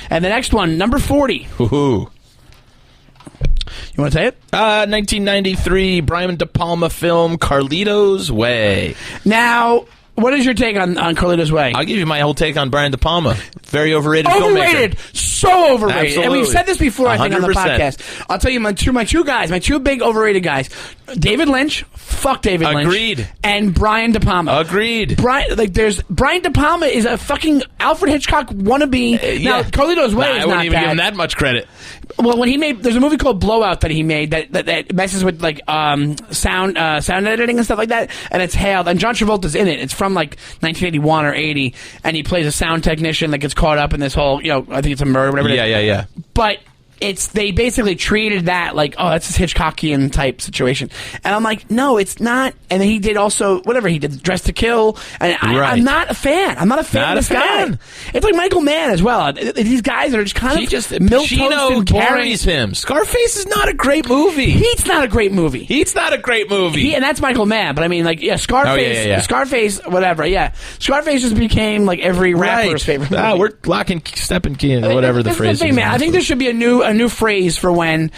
And the next one, number 40. Woohoo. You want to say it? 1993 Brian De Palma film Carlito's Way. Now, what is your take on Carlito's Way? I'll give you my whole take on Brian De Palma. Very overrated Overrated. filmmaker. So overrated. Absolutely. And we've said this before, I think, on the 100%. podcast. I'll tell you my two big overrated guys. David Lynch. Fuck David Lynch. Agreed. And Brian De Palma. Agreed. Brian De Palma is a fucking Alfred Hitchcock wannabe. Now, Carlito's Way is I wouldn't not even give bad. him that much credit. Well, when there's a movie called Blowout that he made that messes with sound editing and stuff like that, and it's hailed. And John Travolta's in it. It's from 1981 or 80, and he plays a sound technician that gets caught up in this whole I think it's a murder, whatever. Yeah. But they basically treated that that's a Hitchcockian type situation, and I'm like, no, it's not. And then he did also whatever he did, Dress to Kill, and I'm not a fan. I'm not a fan of this guy. It's like Michael Mann as well. These guys are just kind of Pacino and carries him. Scarface is not a great movie. Heat's not a great movie. And that's Michael Mann. But I mean, Scarface. Yeah. Scarface, whatever. Yeah, Scarface just became every rapper's favorite movie. We're locking, stepping, whatever the That's phrase the thing, is. man. I think there should be a new phrase for when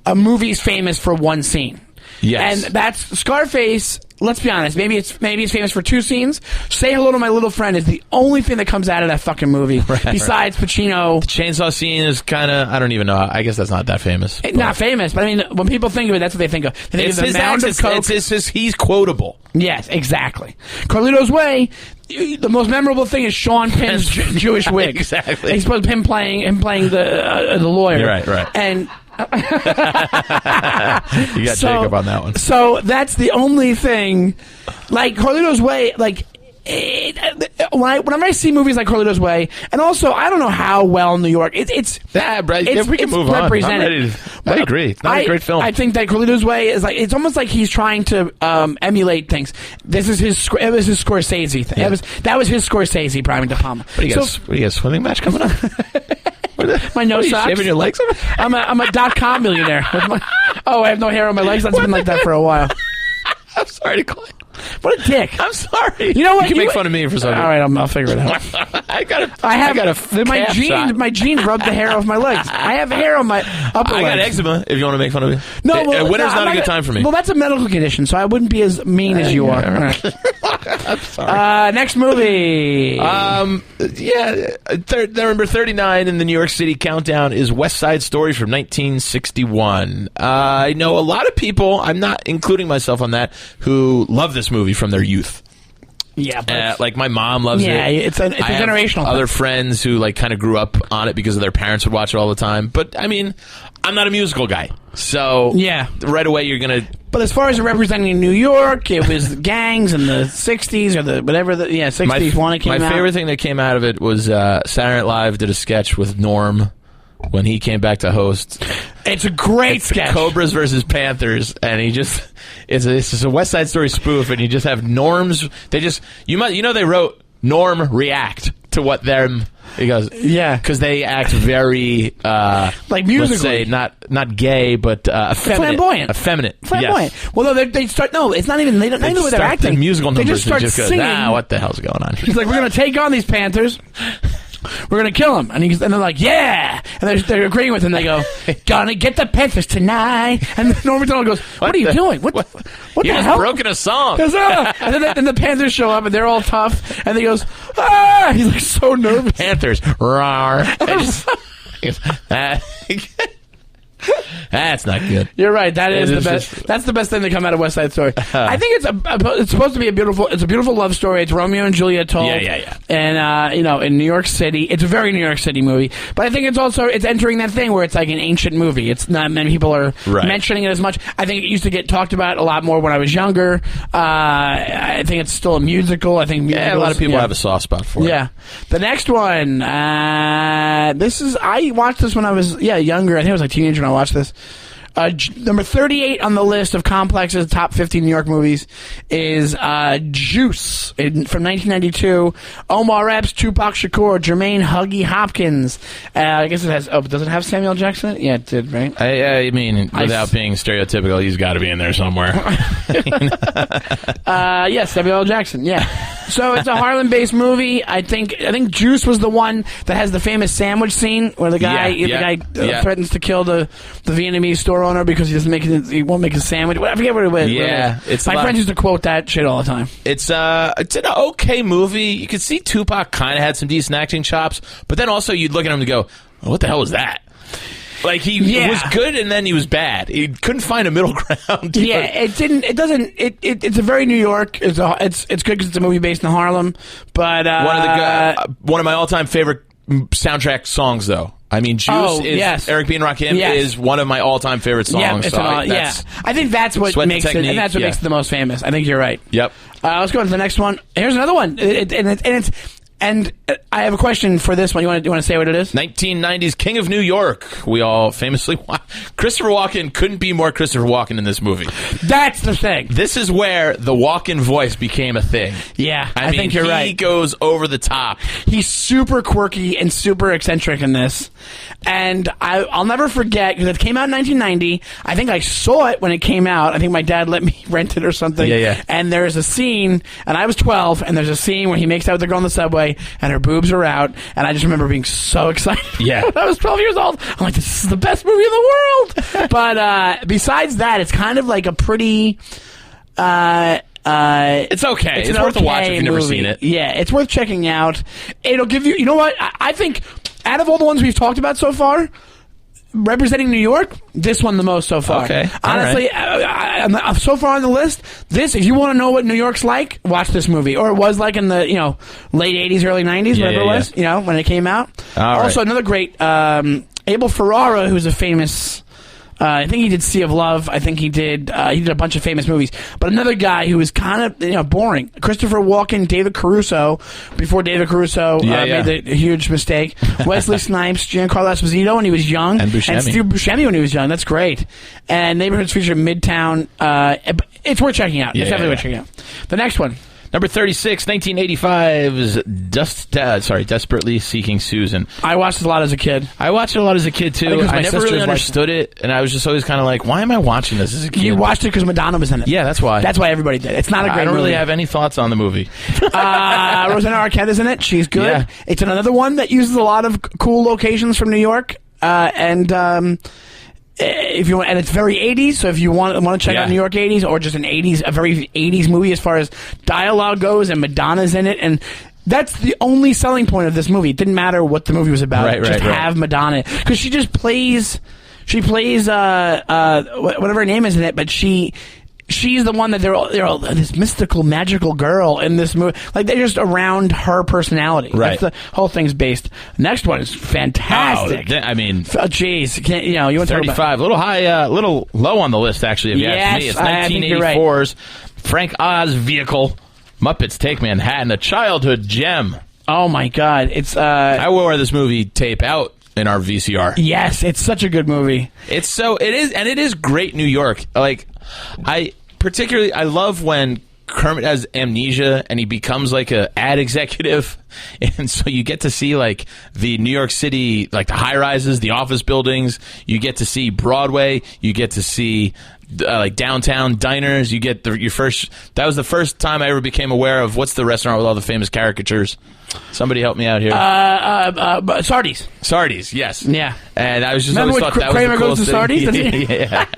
a movie's famous for one scene. Yes. And that's Scarface let's be honest. Maybe it's famous for 2 scenes. Say Hello to My Little Friend is the only thing that comes out of that fucking movie. Besides Pacino. The chainsaw scene is kind of, I don't even know. I guess that's not that famous. Not famous, but I mean, when people think of it, that's what they think of. They think It's of the his mound of coke. he's quotable. Yes, exactly. Carlito's Way. The most memorable thing is Sean Penn's Jewish wig. Exactly. He's supposed to him playing the lawyer. You're right. And You got Jacob on that one. So that's the only thing. Like Carlito's Way, like whenever I see movies like Carlito's Way, and also I don't know how well New York. It's we can move on. I'm ready to, I agree. It's not a great film. I think that Carlito's Way is like, it's almost like he's trying to emulate things. It was his Scorsese thing. Yeah. That was his Scorsese priming De Palma. What do you got a swimming match coming up? My nose socks. Shaving your legs? I'm a .com millionaire. I have no hair on my legs. That's been like that for a while. I'm sorry to call you. What a dick! I'm sorry. You know what? You can make fun of me for something. All right, I'll figure it out. My jeans rub the hair off my legs. I have hair on my upper legs. I got eczema. If you want to make fun of me. No, winter's not a good time for me. Well, that's a medical condition, so I wouldn't be as mean as you are. Right. I'm sorry. Next movie. Number 39 in the New York City countdown is West Side Story from 1961. I know a lot of people, I'm not including myself on that, who love this movie from their youth. Yeah, but like my mom loves it. Yeah, it's a generational thing. Other friends who like kind of grew up on it because of their parents would watch it all the time. But I mean, I'm not a musical guy, so yeah, right away you're gonna. But as far as representing New York, it was gangs in the '60s or the whatever. 60s one it came out. My favorite thing that came out of it was Saturday Night Live did a sketch with Norm when he came back to host. It's a great sketch. Cobras versus Panthers, and he just it's just a West Side Story spoof, and you just have Norms. They just they wrote Norm react to what them. He goes, yeah, because they act very like musically. Let's say not gay, but flamboyant. Effeminate. Flamboyant. Yes. Well, no, they start. No, it's not even. They don't know what they're acting. Musical numbers. They just start singing. What the hell's going on? He's like, we're going to take on these Panthers. We're going to kill him. And they're like, yeah. And they're agreeing with him. They go, gonna get the Panthers tonight. And Norm Macdonald goes, what are you doing? What the hell? Broken a song. And then the Panthers show up, and they're all tough. And he goes, ah. He's like so nervous. Panthers. Rawr. That's not good. You're right. That is the best. That's the best thing to come out of West Side Story. I think it's supposed to be a beautiful love story. It's Romeo and Juliet told. Yeah. And in New York City, it's a very New York City movie. But I think it's entering that thing where it's like an ancient movie. It's not many people are mentioning it as much. I think it used to get talked about a lot more when I was younger. I think it's still a musical. I think a lot of people have a soft spot for it. Yeah. The next one. I watched this when I was younger. I think I was a teenager when I watched this. Number 38 on the list of Complex's top 50 New York movies is Juice from 1992. Omar Epps, Tupac Shakur, Jermaine Huggy Hopkins. I guess it has. Oh, does it have Samuel Jackson? Yeah, it did, right? I mean, without being stereotypical, he's got to be in there somewhere. Yes, Samuel L. Jackson. Yeah. So it's a Harlem-based movie. I think Juice was the one that has the famous sandwich scene where the guy threatens to kill the Vietnamese store owner because he won't make his sandwich. I forget what it was. Yeah, my friends used to quote that shit all the time. It's an okay movie. You could see Tupac kind of had some decent acting chops, but then also you'd look at him and go, what the hell was that? Like he was good and then he was bad. He couldn't find a middle ground. Yeah, it's a very New York. It's good because it's a movie based in Harlem. But one of my all-time favorite soundtrack songs, though. I mean, Juice is Eric B. and Rakim is one of my all-time favorite songs. I think that's what makes it. And that's what makes it the most famous. I think you're right. Yep. Let's go on to the next one. Here's another one, and I have a question for this one. You want to say what it is? 1990s King of New York. We all famously... Christopher Walken couldn't be more Christopher Walken in this movie. That's the thing. This is where the Walken voice became a thing. Yeah, I think you're right. He goes over the top. He's super quirky and super eccentric in this. And I'll never forget, because it came out in 1990. I think I saw it when it came out. I think my dad let me rent it or something. Yeah. And there's a scene, and I was 12, and there's a scene where he makes out with the girl on the subway, and her boobs are out, and I just remember being so excited. Yeah. When I was 12 years old. I'm like, this is the best movie in the world. But besides that, it's kind of like a pretty... It's okay. It's worth a watch if you've never seen it. Yeah, it's worth checking out. It'll give you. You know what? I think out of all the ones we've talked about so far, representing New York, this one the most so far. Okay. Honestly, so far on the list, if you want to know what New York's like, watch this movie. Or it was like in the late 80s, early 90s, whatever it was, when it came out. Also, another great, Abel Ferrara, who's a famous... I think he did Sea of Love. I think he did a bunch of famous movies. But another guy who was kind of boring. Christopher Walken, David Caruso, before David Caruso made the huge mistake. Wesley Snipes, Giancarlo Esposito when he was young. And Buscemi. And Steve Buscemi when he was young. That's great. And Neighborhoods featured Midtown. It's worth checking out. It's definitely worth checking out. The next one. Number 36, 1985's Desperately Seeking Susan. I watched it a lot as a kid. I watched it a lot as a kid, too. I never really understood it, and I was just always kind of like, why am I watching this as a kid? You watched it because Madonna was in it. Yeah, that's why. That's why everybody did. It's not a great movie. I don't really have any thoughts on the movie. Rosanna Arquette is in it. She's good. Yeah. It's another one that uses a lot of cool locations from New York, if you want, and it's very 80s. So if you want to check out New York 80s or just a very 80s movie as far as dialogue goes, and Madonna's in it, and that's the only selling point of this movie. It didn't matter what the movie was about. Have Madonna, because she just plays. She plays whatever her name is in it, but she's the one that they're all this mystical, magical girl in this movie. Like, they're just around her personality. Right. That's the whole thing's based. Next one is fantastic. Jeez, you want to talk 35, a little high, little low on the list, actually, if you ask me. It's 1984's Frank Oz vehicle, Muppets Take Manhattan, a childhood gem. Oh, my God. I wore this movie tape out in our VCR. Yes, it's such a good movie. It is great New York. Like, I love when Kermit has amnesia and he becomes like a ad executive, and so you get to see like the New York City, like the high rises, the office buildings. You get to see Broadway. You get to see like downtown diners. You get your first. That was the first time I ever became aware of what's the restaurant with all the famous caricatures. Somebody help me out here. Sardi's. Sardi's, yes. Yeah. And I was just Remember always thought that Kramer was the coolest goes to thing. Sardi's?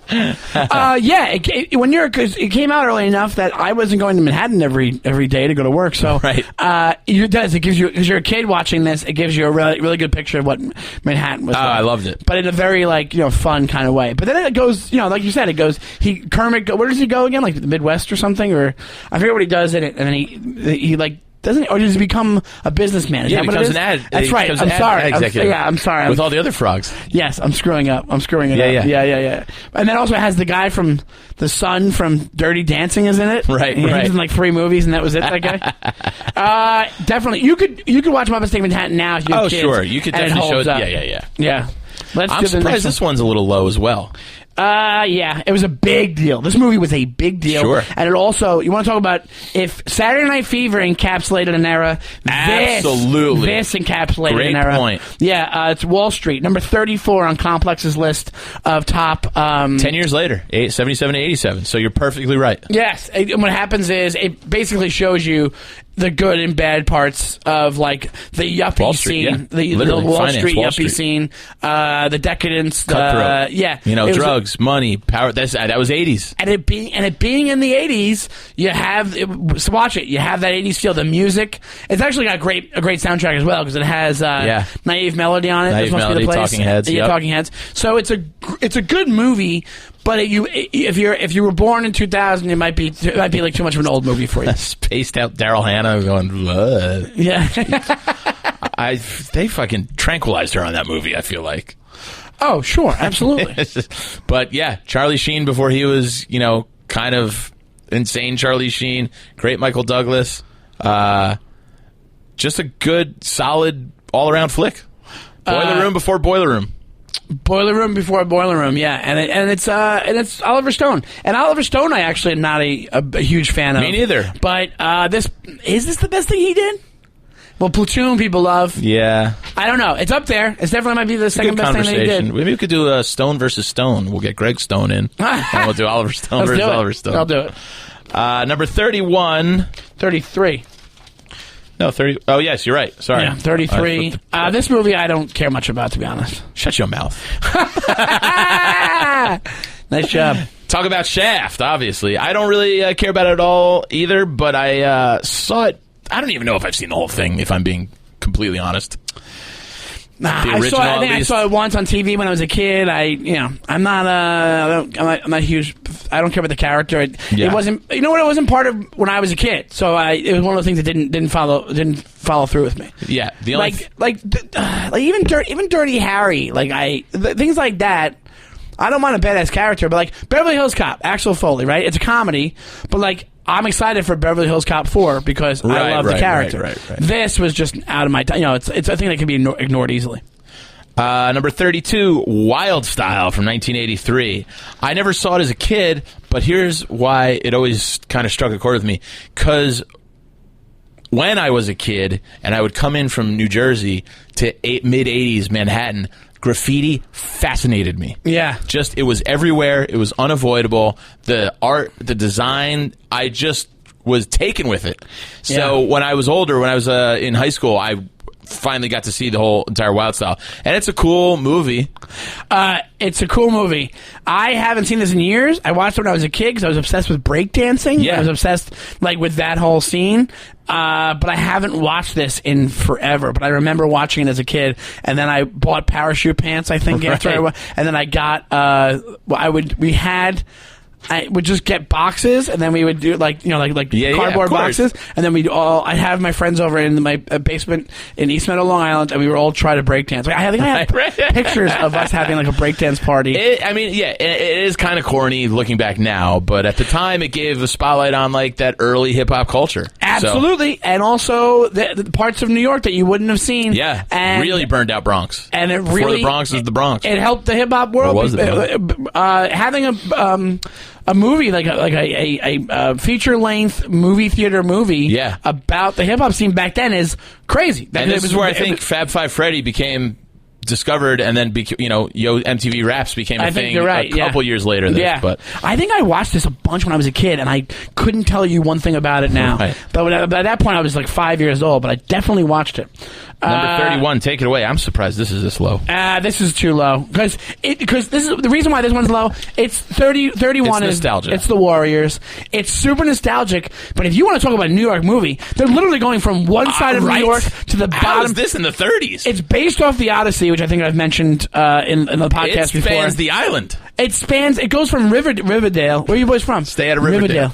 Yeah. It came out early enough that I wasn't going to Manhattan every day to go to work. So right. It does. It gives you, because you're a kid watching this, it gives you a really, really good picture of what Manhattan was like. I loved it, but in a very fun kind of way. But then it goes, like you said, it goes. Kermit. Where does he go again? Like the Midwest or something? Or I forget what he does in it. And then he like. Doesn't he? Or does he become a businessman? Is that he what becomes it is? an ad. That's right. I'm sorry. I'm sorry. With all the other frogs. Yes, I'm screwing up. I'm screwing it up. Yeah. And then also it has the guy from the son from Dirty Dancing is in it. Right. He's in like 3 movies, and that was it. That guy. Definitely, you could watch Muppets Take Manhattan now. If you have kids, sure. You could definitely show it. Yeah. I'm surprised this one's a little low as well. It was a big deal. This movie was a big deal. Sure. And it also, you want to talk about if Saturday Night Fever encapsulated an era, absolutely. This encapsulated Great an era. point. Yeah, it's Wall Street, number 34 on Complex's list of top 10 years later, 77 to 87. So you're perfectly right. Yes. What happens is it basically shows you the good and bad parts of like the yuppie scene, the Wall Street yuppie scene, the decadence, cutthroat. Drugs, money, power. That was 80s, and it being in the 80s, you have so watch it. You have that 80s feel. The music, it's actually got a great soundtrack as well because it has Naive Melody on it. Naive Melody, Talking Heads, Talking Heads. So it's a good movie. But if you were born in 2000, it might be like too much of an old movie for you. Spaced out Daryl Hannah going, what? Yeah. They fucking tranquilized her on that movie, I feel like. Oh, sure, absolutely. But yeah, Charlie Sheen before he was, kind of insane Charlie Sheen. Great Michael Douglas. Just a good, solid, all-around flick. Boiler Room before Boiler Room. Boiler Room before Boiler Room, yeah, and it's Oliver Stone, and Oliver Stone I actually am not a huge fan of. Me neither. But is this the best thing he did? Well, Platoon people love. Yeah, I don't know. It's up there. It definitely might be the second best thing that he did. Maybe we could do Stone versus Stone. We'll get Greg Stone in, and we'll do Oliver Stone versus Oliver Stone. I'll do it. Number 31, 33. No, 30. Oh, yes, you're right. Sorry. Yeah, 33. This movie I don't care much about, to be honest. Shut your mouth. Nice job. Talk about Shaft, obviously. I don't really care about it at all either, but I saw it. I don't even know if I've seen the whole thing, if I'm being completely honest. I saw it once on TV when I was a kid. I'm not huge. I don't care about the character. It wasn't. You know what? It wasn't part of when I was a kid. So it was one of those things that didn't follow through with me. Yeah, the only even Dirty Harry. Things like that. I don't mind a badass character, but like Beverly Hills Cop, Axel Foley, right? It's a comedy, but like I'm excited for Beverly Hills Cop 4 because I love the character. Right. This was just out of my time. It's a thing that can be ignored easily. Number 32, WYLDSTYLE from 1983. I never saw it as a kid, but here's why it always kind of struck a chord with me. Because when I was a kid and I would come in from New Jersey to mid-'80s Manhattan, graffiti fascinated me. Yeah. It was everywhere. It was unavoidable. The art, the design, I just was taken with it. So when I was older, when I was in high school, I finally got to see the whole entire WYLDSTYLE. And it's a cool movie. It's a cool movie. I haven't seen this in years. I watched it when I was a kid because I was obsessed with breakdancing. Yeah. I was obsessed with that whole scene. But I haven't watched this in forever. But I remember watching it as a kid, and then I bought parachute pants. I think after and then I got I would just get boxes, and then we would do cardboard boxes, and then I'd have my friends over in my basement in East Meadow, Long Island, and we would all try to breakdance. I think I have pictures of us having like a breakdance party. It is kind of corny looking back now, but at the time it gave a spotlight on like that early hip hop culture. Absolutely, and also the parts of New York that you wouldn't have seen. Yeah, and really burned out Bronx. And it Before really the Bronx is the Bronx. It helped the hip hop world. Having a movie like a feature length movie theater movie about the hip hop scene back then is crazy. And this is where I think Fab Five Freddy became discovered, and then MTV Raps became a thing a couple years later. But I think I watched this a bunch when I was a kid, and I couldn't tell you one thing about it now. Right. But at that point, I was like 5 years old. But I definitely watched it. Number 31, take it away. I'm surprised this is this low. This is too low because this is the reason why this one's low. It's 31 it's is nostalgia. It's the Warriors. It's super nostalgic. But if you want to talk about a New York movie, they're literally going from one side of New York to the bottom. How is this in the 30s? It's based off the Odyssey, which I think I've mentioned in the podcast before. It spans the island. It goes from Riverdale. Where are you boys from? Stay out of Riverdale.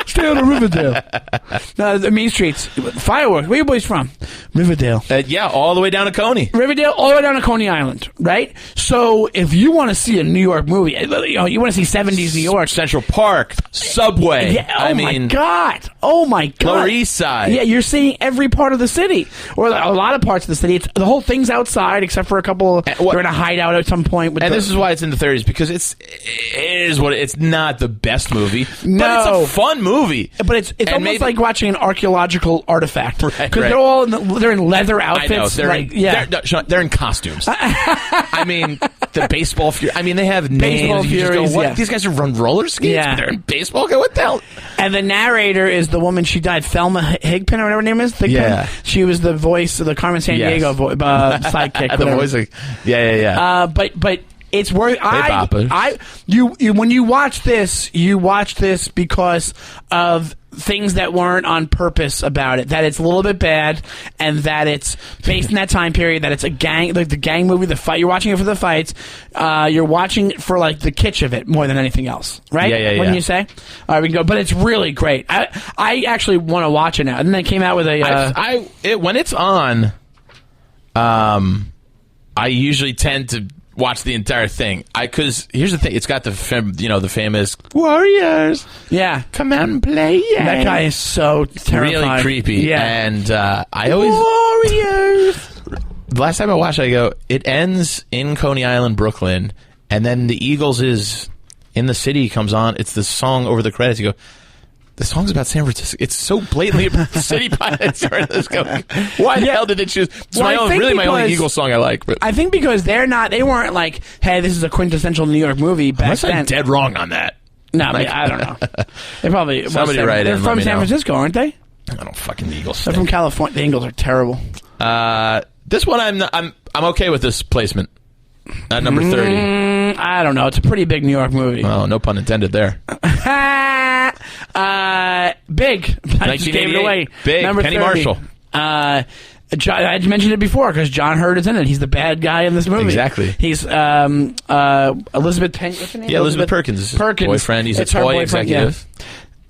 Stay out of Riverdale. The mean streets. Fireworks. Where are you boys from? Riverdale. All the way down to Coney. Riverdale, all the way down to Coney Island, right? So if you want to see a New York movie, you want to see 70s New York. Central Park, Subway. Yeah, my God. Lower East Side. Yeah, you're seeing every part of the city, or a lot of parts of the city. The whole thing's outside, except for a couple. They're in a hideout at some point. This is why it's in the 30s, because it's not the best movie, no. but it's a fun movie. But it's almost like watching an archological artifact, because they're all they're in leather outfits. I know, they're in costumes. I mean, the baseball fury. I mean, they have names. These guys are run roller skates. Yeah. They're in baseball. What the hell? And the narrator is the woman. She died, Thelma Higpen or whatever her name is. She was the voice of the Carmen Sandiego sidekick. The voice of, but it's worth. When you watch this because of things that weren't on purpose about it. That it's a little bit bad, and that it's based in that time period. That it's a gang, like the gang movie. The fight. You're watching it for the fights. You're watching it for like the kitsch of it more than anything else, right? Yeah. Wouldn't you say? All right, we can go. But it's really great. I actually want to watch it now. And then they came out with when it's on, I usually tend to watch the entire thing. Because here's the thing: it's got the famous Warriors. Yeah, come out and play. Yeah, that guy is so terrifying. Really creepy. Yeah, and I always Warriors. The last time I watched, it ends in Coney Island, Brooklyn, and then the Eagles is in the city comes on. It's the song over the credits. You go, the song's about San Francisco. It's so blatantly about the city. Why the hell did they choose? It's my only Eagles song I like. But I think because they weren't like, hey, this is a quintessential New York movie back then. I'm dead wrong on that. No, I don't know. They probably somebody write in. They're from San Francisco, aren't they? I don't fucking Eagles. They're from California. The Eagles are terrible. This one I'm okay with this placement. Number 30. I don't know. It's a pretty big New York movie. Oh, no pun intended there. Big. I just gave it away. Big. Number Penny 30. Marshall. I mentioned it before because John Hurt is in it. He's the bad guy in this movie. Exactly. He's Elizabeth Penn. What's her name? Yeah, Elizabeth Perkins. Is his boyfriend. He's It's a her toy boyfriend, executive.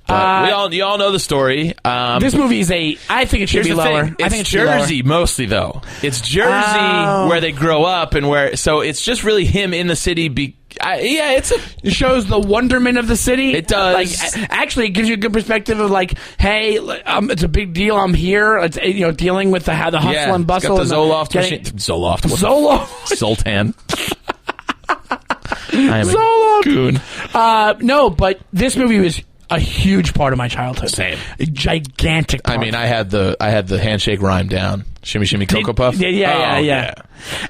But you all know the story. This movie is I think it should Here's be the lower. thing. I think It's it should be lower. Jersey mostly, though. It's Jersey Oh. where they grow up and so it's just really him in the city. It shows the wonderment of the city. It does. Like, actually, it gives you a good perspective of like, hey, it's a big deal. I'm here. It's dealing with the hustle and bustle. It's got the Zoloft machine. Zoloft. Zoltan. I am a goon. No, but this movie was a huge part of my childhood. Same. A gigantic part. I mean, I had the handshake rhyme down. Shimmy, shimmy, Cocoa Puff. Yeah.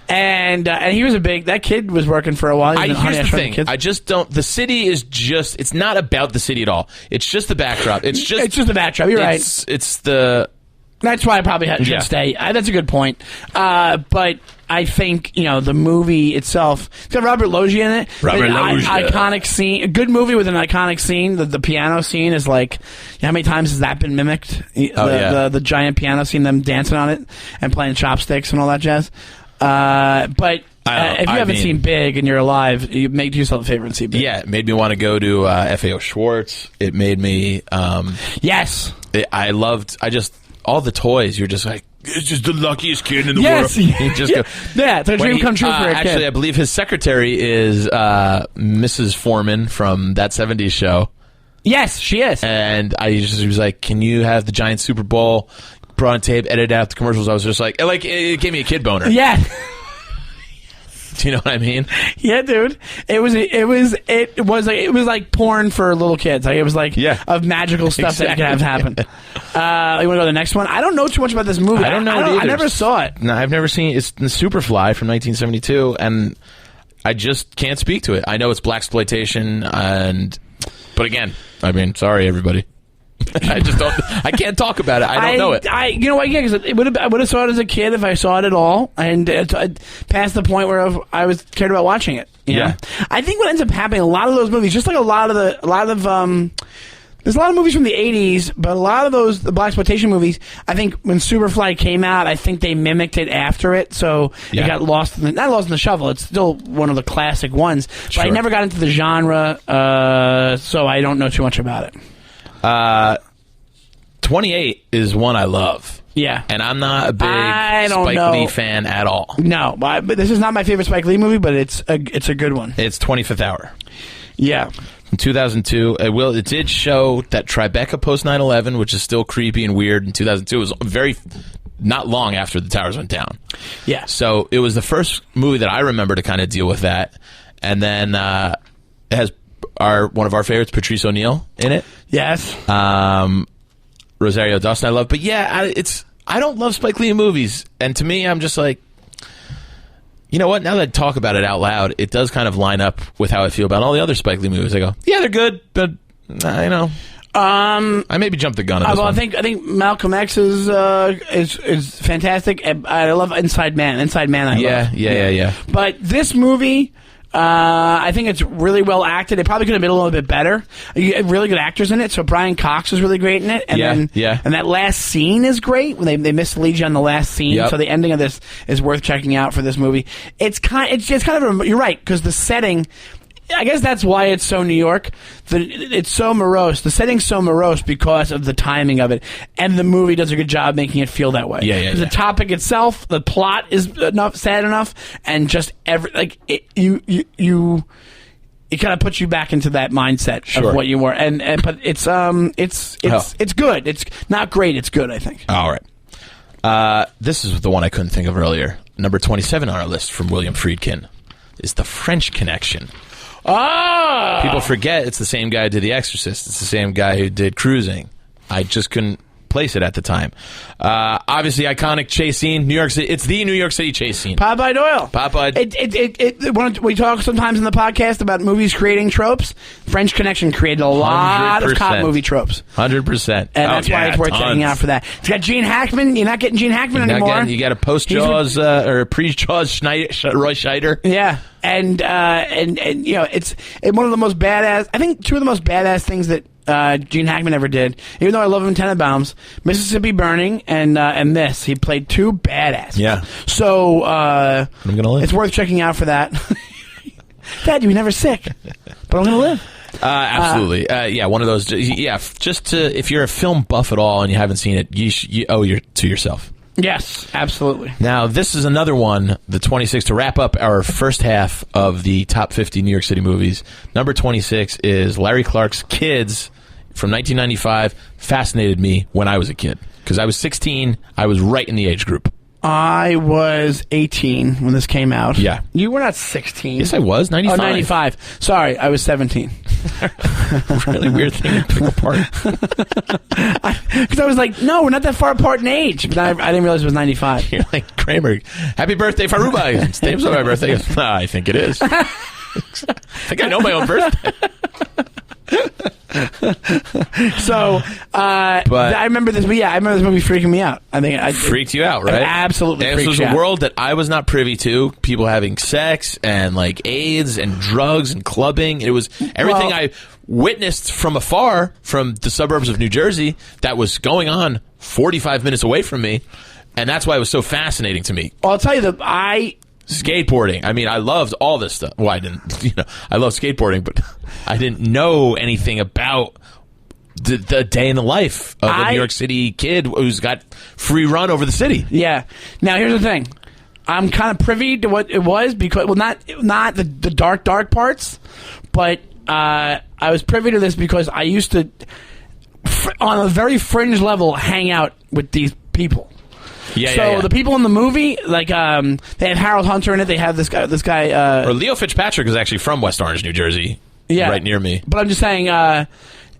And he was that kid was working for a while. Here's the thing. I just don't. The city is just. It's not about the city at all. It's just the backdrop. It's just the backdrop. You're right. It's the. That's why I probably should stay. That's a good point. But I think the movie itself. It's got Robert Loggia in it. Robert Loggia. Iconic scene. A good movie with an iconic scene. The piano scene is like. How many times has that been mimicked? The giant piano scene, them dancing on it and playing chopsticks and all that jazz. But if you haven't seen Big and you're alive, you make yourself a favor and see Big. Yeah, it made me want to go to FAO Schwartz. It made me. Yes. I loved. All the toys. You're just like. It's just the luckiest kid in the yes. world. You just go, it's a dream come true for a kid. Actually, I believe his secretary is Mrs. Foreman from That 70s Show. Yes, she is. And he was like, "Can you have the giant Super Bowl brought on tape, edited out the commercials?" I was just like, it gave me a kid boner. Yeah. Do you know what I mean? Yeah, dude. It was like porn for little kids. Like it was like of magical stuff that could have happened. You want to go to the next one? I don't know too much about this movie. I don't know it either. I never saw it. No, I've never seen it. It's Superfly from 1972, and I just can't speak to it. I know it's blaxploitation, but again, I mean, sorry everybody. I just don't. I can't talk about it. I don't know it. You know what? Yeah, because I would have saw it as a kid if I saw it at all, and past the point where I was cared about watching it. You know? I think what ends up happening, a lot of those movies, just like there's a lot of movies from the 80s, but a lot of the blaxploitation movies, I think when Superfly came out, I think they mimicked it after it, so it got lost not lost in the shuffle. It's still one of the classic ones, but I never got into the genre, so I don't know too much about it. 28 is one I love. Yeah. And I'm not a big Spike Lee fan at all. No, but this is not my favorite Spike Lee movie, but it's a good one. It's 25th Hour. Yeah. From 2002. It did show that Tribeca post 9/11, which is still creepy and weird in 2002. It was not long after the towers went down. Yeah. So it was the first movie that I remember to kind of deal with that. And then it has one of our favorites, Patrice O'Neal, in it. Yes. Rosario Dawson I love. But yeah, I don't love Spike Lee movies. And to me, I'm just like, you know what? Now that I talk about it out loud, it does kind of line up with how I feel about all the other Spike Lee movies. I go, yeah, they're good, but I maybe jumped the gun on this one. I think Malcolm X is fantastic. I love Inside Man. Inside Man, I love. Yeah. But this movie, I think it's really well acted. It probably could have been a little bit better. You had really good actors in it. So Brian Cox was really great in it. And and that last scene is great when they mislead you on the last scene. Yep. So the ending of this is worth checking out for this movie. It's kind of you're right, because the setting, I guess that's why it's so New York. It's so morose. The setting's so morose because of the timing of it, and the movie does a good job making it feel that way. The topic itself, the plot is sad enough, and just it kind of puts you back into that mindset of what you were. But it's good. It's not great. It's good, I think. All right. This is the one I couldn't think of earlier. Number 27 on our list from William Friedkin is The French Connection. People forget it's the same guy who did The Exorcist. It's the same guy who did Cruising. I just couldn't place it at the time. Obviously, iconic chase scene, New York City. It's the New York City chase scene. Popeye Doyle. Popeye. We talk sometimes in the podcast about movies creating tropes. French Connection created a lot of cop movie tropes. 100%. And that's why it's worth checking out for that. It's got Gene Hackman. You're not getting Gene Hackman anymore. You got a post-Jaws or a pre-Jaws Roy Scheider. Yeah. And you know, it's one of the most badass, I think two of the most badass things that Gene Hackman ever did. Even though I love him Tenenbaums, Mississippi Burning and this. He played two badass. Yeah. So I'm gonna live. It's worth checking out for that. Dad, you were never sick. But I'm gonna live. Absolutely. Yeah, one of those. Yeah, if you're a film buff at all and you haven't seen it, you owe it to yourself. Yes, absolutely. Now, this is another one, the 26, to wrap up our first half of the top 50 New York City movies. Number 26 is Larry Clark's Kids from 1995. Fascinated me when I was a kid because I was 16. I was right in the age group. I was 18 when this came out. Yeah. You were not 16. Yes, I was. 95. Oh, 95. Sorry, I was 17. Really weird thing to pick apart. Because I was like, no, we're not that far apart in age. But I didn't realize it was 95. You're like, Kramer, happy birthday, Faruba. It's the name's on my birthday. He goes, I think it is. I think I know my own birthday. So, I remember this. But yeah, I remember this movie freaking me out. I think it freaked you out, right? Absolutely. This was a world that I was not privy to. People having sex and like AIDS and drugs and clubbing. It was everything I witnessed from afar from the suburbs of New Jersey that was going on 45 minutes away from me, and that's why it was so fascinating to me. Well, I'll tell you skateboarding. I mean, I loved all this stuff. Well, I didn't, I love skateboarding, but I didn't know anything about the day in the life of a New York City kid who's got free run over the city. Yeah. Now, here's the thing. I'm kind of privy to what it was because, well, not the dark parts, but I was privy to this because I used to, on a very fringe level, hang out with these people. Yeah, the people in the movie, like, they have Harold Hunter in it. They have this guy. Or Leo Fitzpatrick is actually from West Orange, New Jersey. Yeah, right near me. But I'm just saying,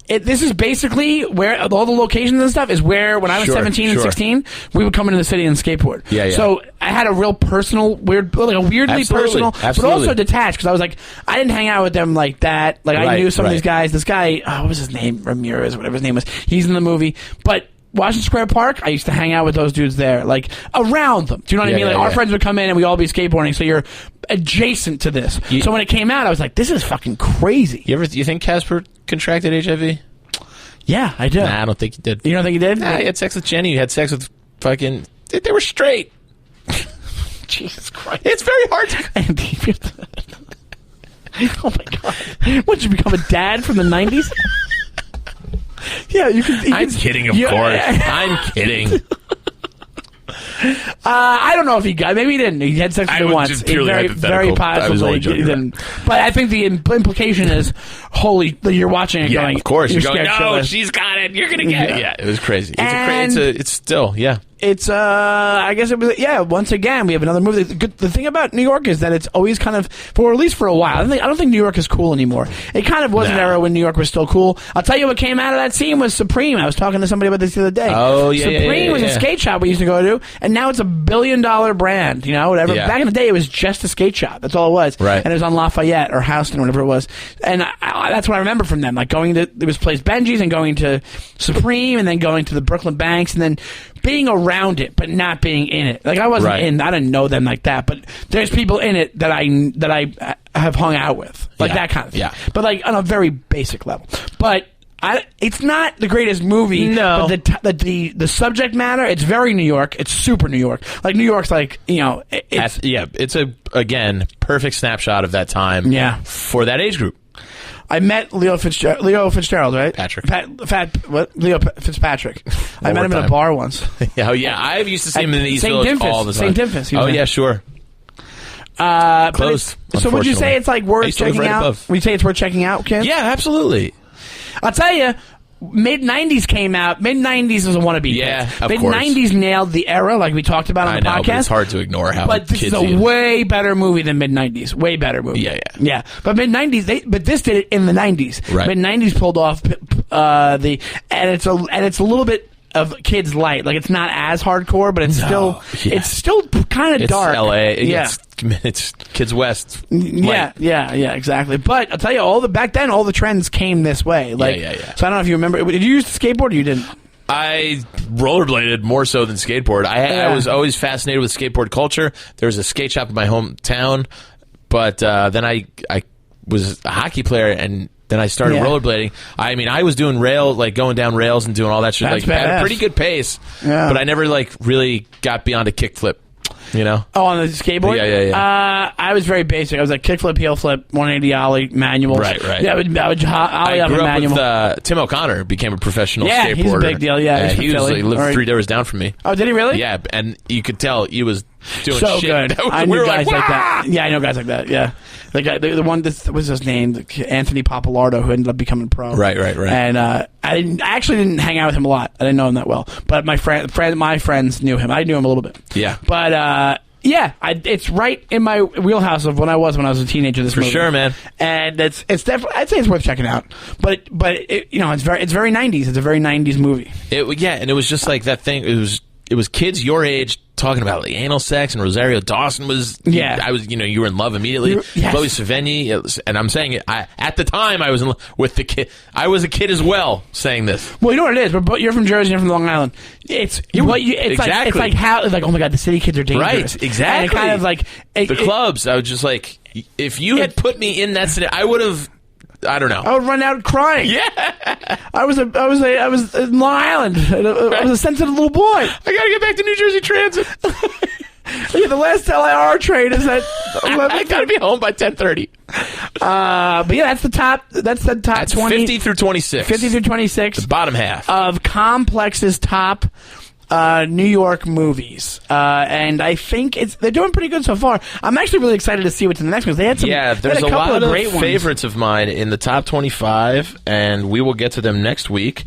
this is basically where all the locations and stuff is where when I was 17 and 16, we would come into the city and skateboard. Yeah. So I had a real personal, weirdly personal, but also detached because I was like, I didn't hang out with them like that. Like I knew some of these guys. This guy, what was his name? Ramirez, whatever his name was. He's in the movie, but. Washington Square Park, I used to hang out with those dudes there, like around them. Do you know what I mean? Like our friends would come in and we'd all be skateboarding, so you're adjacent to this. So when it came out, I was like, this is fucking crazy. You think Casper contracted HIV? Yeah, I do. Nah, I don't think he did. You don't think he did? Nah, he had sex with Jenny. He had sex with fucking... They were straight. Jesus Christ. It's very hard to... Oh my God. What, did you become a dad from the 90s? Yeah, you can. I'm kidding, of course. I'm kidding. I don't know if he got. Maybe he didn't. He had sex with her once. Just purely very possibly. He didn't. But I think the implication is, holy, you're watching it going. Of course, you're going. No, she's got it. You're gonna get it. Yeah, it was crazy. It's still. It's I guess it was once again we have another movie. The thing about New York is that it's always kind of, for at least for a while, I don't think New York is cool anymore. It kind of was an era when New York was still cool. I'll tell you what came out of that scene was Supreme. I was talking to somebody about this the other day. Oh yeah, Supreme was a skate shop we used to go to, and now it's a $1 billion brand, whatever. Back in the day it was just a skate shop. That's all it was. Right. And it was on Lafayette or Houston or whatever it was. And that's what I remember from them, like going to, there was place Benji's and going to Supreme and then going to the Brooklyn Banks and then being around it, but not being in it. Like I wasn't I didn't know them like that, but there's people in it that I have hung out with, like that kind of thing. Yeah. But like on a very basic level. But it's not the greatest movie. No. But the subject matter, it's very New York. It's super New York. Like New York's like, it's a, again, perfect snapshot of that time. Yeah. For that age group. I met Leo Fitzgerald, right? Patrick. Leo Fitzpatrick. I met him in a bar once. I used to see him in the East Village all the time. St. Dimphus. Oh, yeah, sure. Closed. So would you say it's like worth checking out? Would you say it's worth checking out, Kim? Yeah, absolutely. I'll tell you, mid-90s came out. Mid-90s was a wannabe. Yeah, of course. Mid-90s nailed the era, like we talked about on the podcast. But it's hard to ignore how But this is a way better movie than mid-90s. Way better movie. Yeah. But mid-90s, but this did it in the 90s. Right. Mid-90s pulled off and it's a little bit of Kids Light. Like, it's not as hardcore, but it's it's still kind of dark. It's L.A. Yeah. It's Kids West. Yeah, exactly. But I'll tell you, back then, all the trends came this way. Like, yeah. So I don't know if you remember. Did you use the skateboard or you didn't? I rollerbladed more so than skateboard. I was always fascinated with skateboard culture. There was a skate shop in my hometown, but then I was a hockey player, and then I started rollerblading. I mean, I was doing going down rails and doing all that shit. That's like, at a badass. pretty good pace, but I never really got beyond a kickflip. You know? Oh, on the skateboard? Yeah. I was very basic. I was like kickflip, heel flip, 180 ollie, manuals. Right. Yeah, I would ollie I up a grew up manual. with Tim O'Connor, became a professional skateboarder. He's a big deal. Yeah, he lived 3 doors down from me. Oh, did he really? Yeah, and you could tell he was doing so shit. good. I knew guys like that. Yeah, I know guys like that. Yeah, the guy, the one that was his name, Anthony Papalardo, who ended up becoming pro. Right. And I actually didn't hang out with him a lot. I didn't know him that well, but my friends knew him. I knew him a little bit. Yeah, but. It's right in my wheelhouse of when I was a teenager. This movie. For sure, man. And it's definitely, I'd say it's worth checking out. But it's very 90s. It's a very 90s movie. And it was just like that thing. It was kids your age talking about like anal sex, and Rosario Dawson was. Yeah, I was. You were in love immediately. Yes. Chloe Sevigny, and I'm saying it. At the time, I was in love with the kid. I was a kid as well, saying this. Well, you know what it is. But you're from Jersey, you're from Long Island. It's like how oh my god, the city kids are dangerous. Right, exactly. And it kind of like the clubs. I was just like, if you had put me in that city, I would have. I don't know. I would run out crying. Yeah, I was in Long Island. I was a sensitive little boy. I gotta get back to New Jersey Transit. Yeah, the last LIR train is at 11. I gotta be home by 10:30. But yeah, that's the top. That's 20, 50 through 26. 50 through 26. The bottom half of Complex's top New York movies, and I think they're doing pretty good so far. I'm actually really excited to see what's in the next ones. They had some. Yeah, there's a a couple lot of great favorites of mine in the top 25, and we will get to them next week.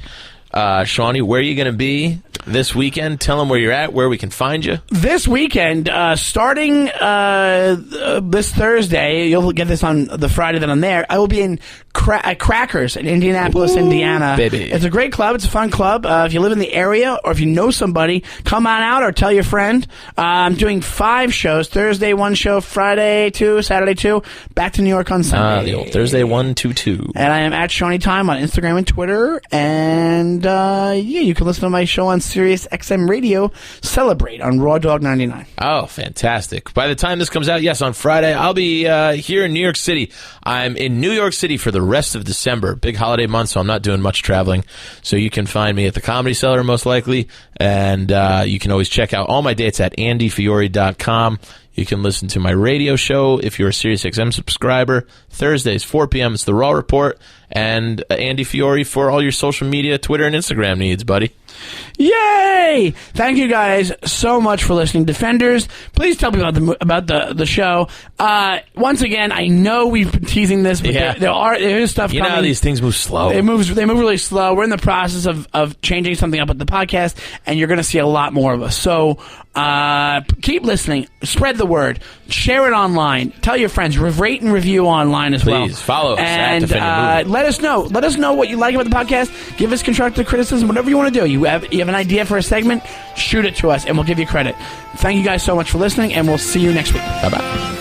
Shawnee, where are you going to be this weekend? Tell them where you're at, where we can find you. This weekend, starting this Thursday, you'll get this on the Friday that I'm there. I will be in Crackers in Indianapolis, Indiana. Baby. It's a great club. It's a fun club. If you live in the area or if you know somebody, come on out or tell your friend. I'm doing 5 shows. Thursday, 1 show. Friday, 2. Saturday, 2. Back to New York on Sunday. The old Thursday 1, 2, 2. And I am at Shawnee Time on Instagram and Twitter. And you can listen to my show on Sirius XM Radio, Celebrate on Raw Dog 99. Oh, fantastic. By the time this comes out, yes, on Friday, I'll be here in New York City. I'm in New York City for the rest of December. Big holiday month, so I'm not doing much traveling. So you can find me at the Comedy Cellar, most likely. And you can always check out all my dates at andyfiore.com. You can listen to my radio show if you're a SiriusXM subscriber. Thursdays, 4 p.m. It's the Raw Report. And Andy Fiore for all your social media, Twitter, and Instagram needs, buddy. Yay! Thank you guys so much for listening. Defenders, please tell people about the show. Once again, I know we've been teasing this, but there is stuff coming. You know how these things move slow. They move really slow. We're in the process of changing something up with the podcast, and you're going to see a lot more of us. So keep listening. Spread the word. Share it online. Tell your friends. Rate and review online as well. Please follow us and at Defend Your Movie. let us know. Let us know what you like about the podcast. Give us constructive criticism, whatever you want to do. You have an idea for a segment, shoot it to us, and we'll give you credit. Thank you guys so much for listening, and we'll see you next week. Bye-bye.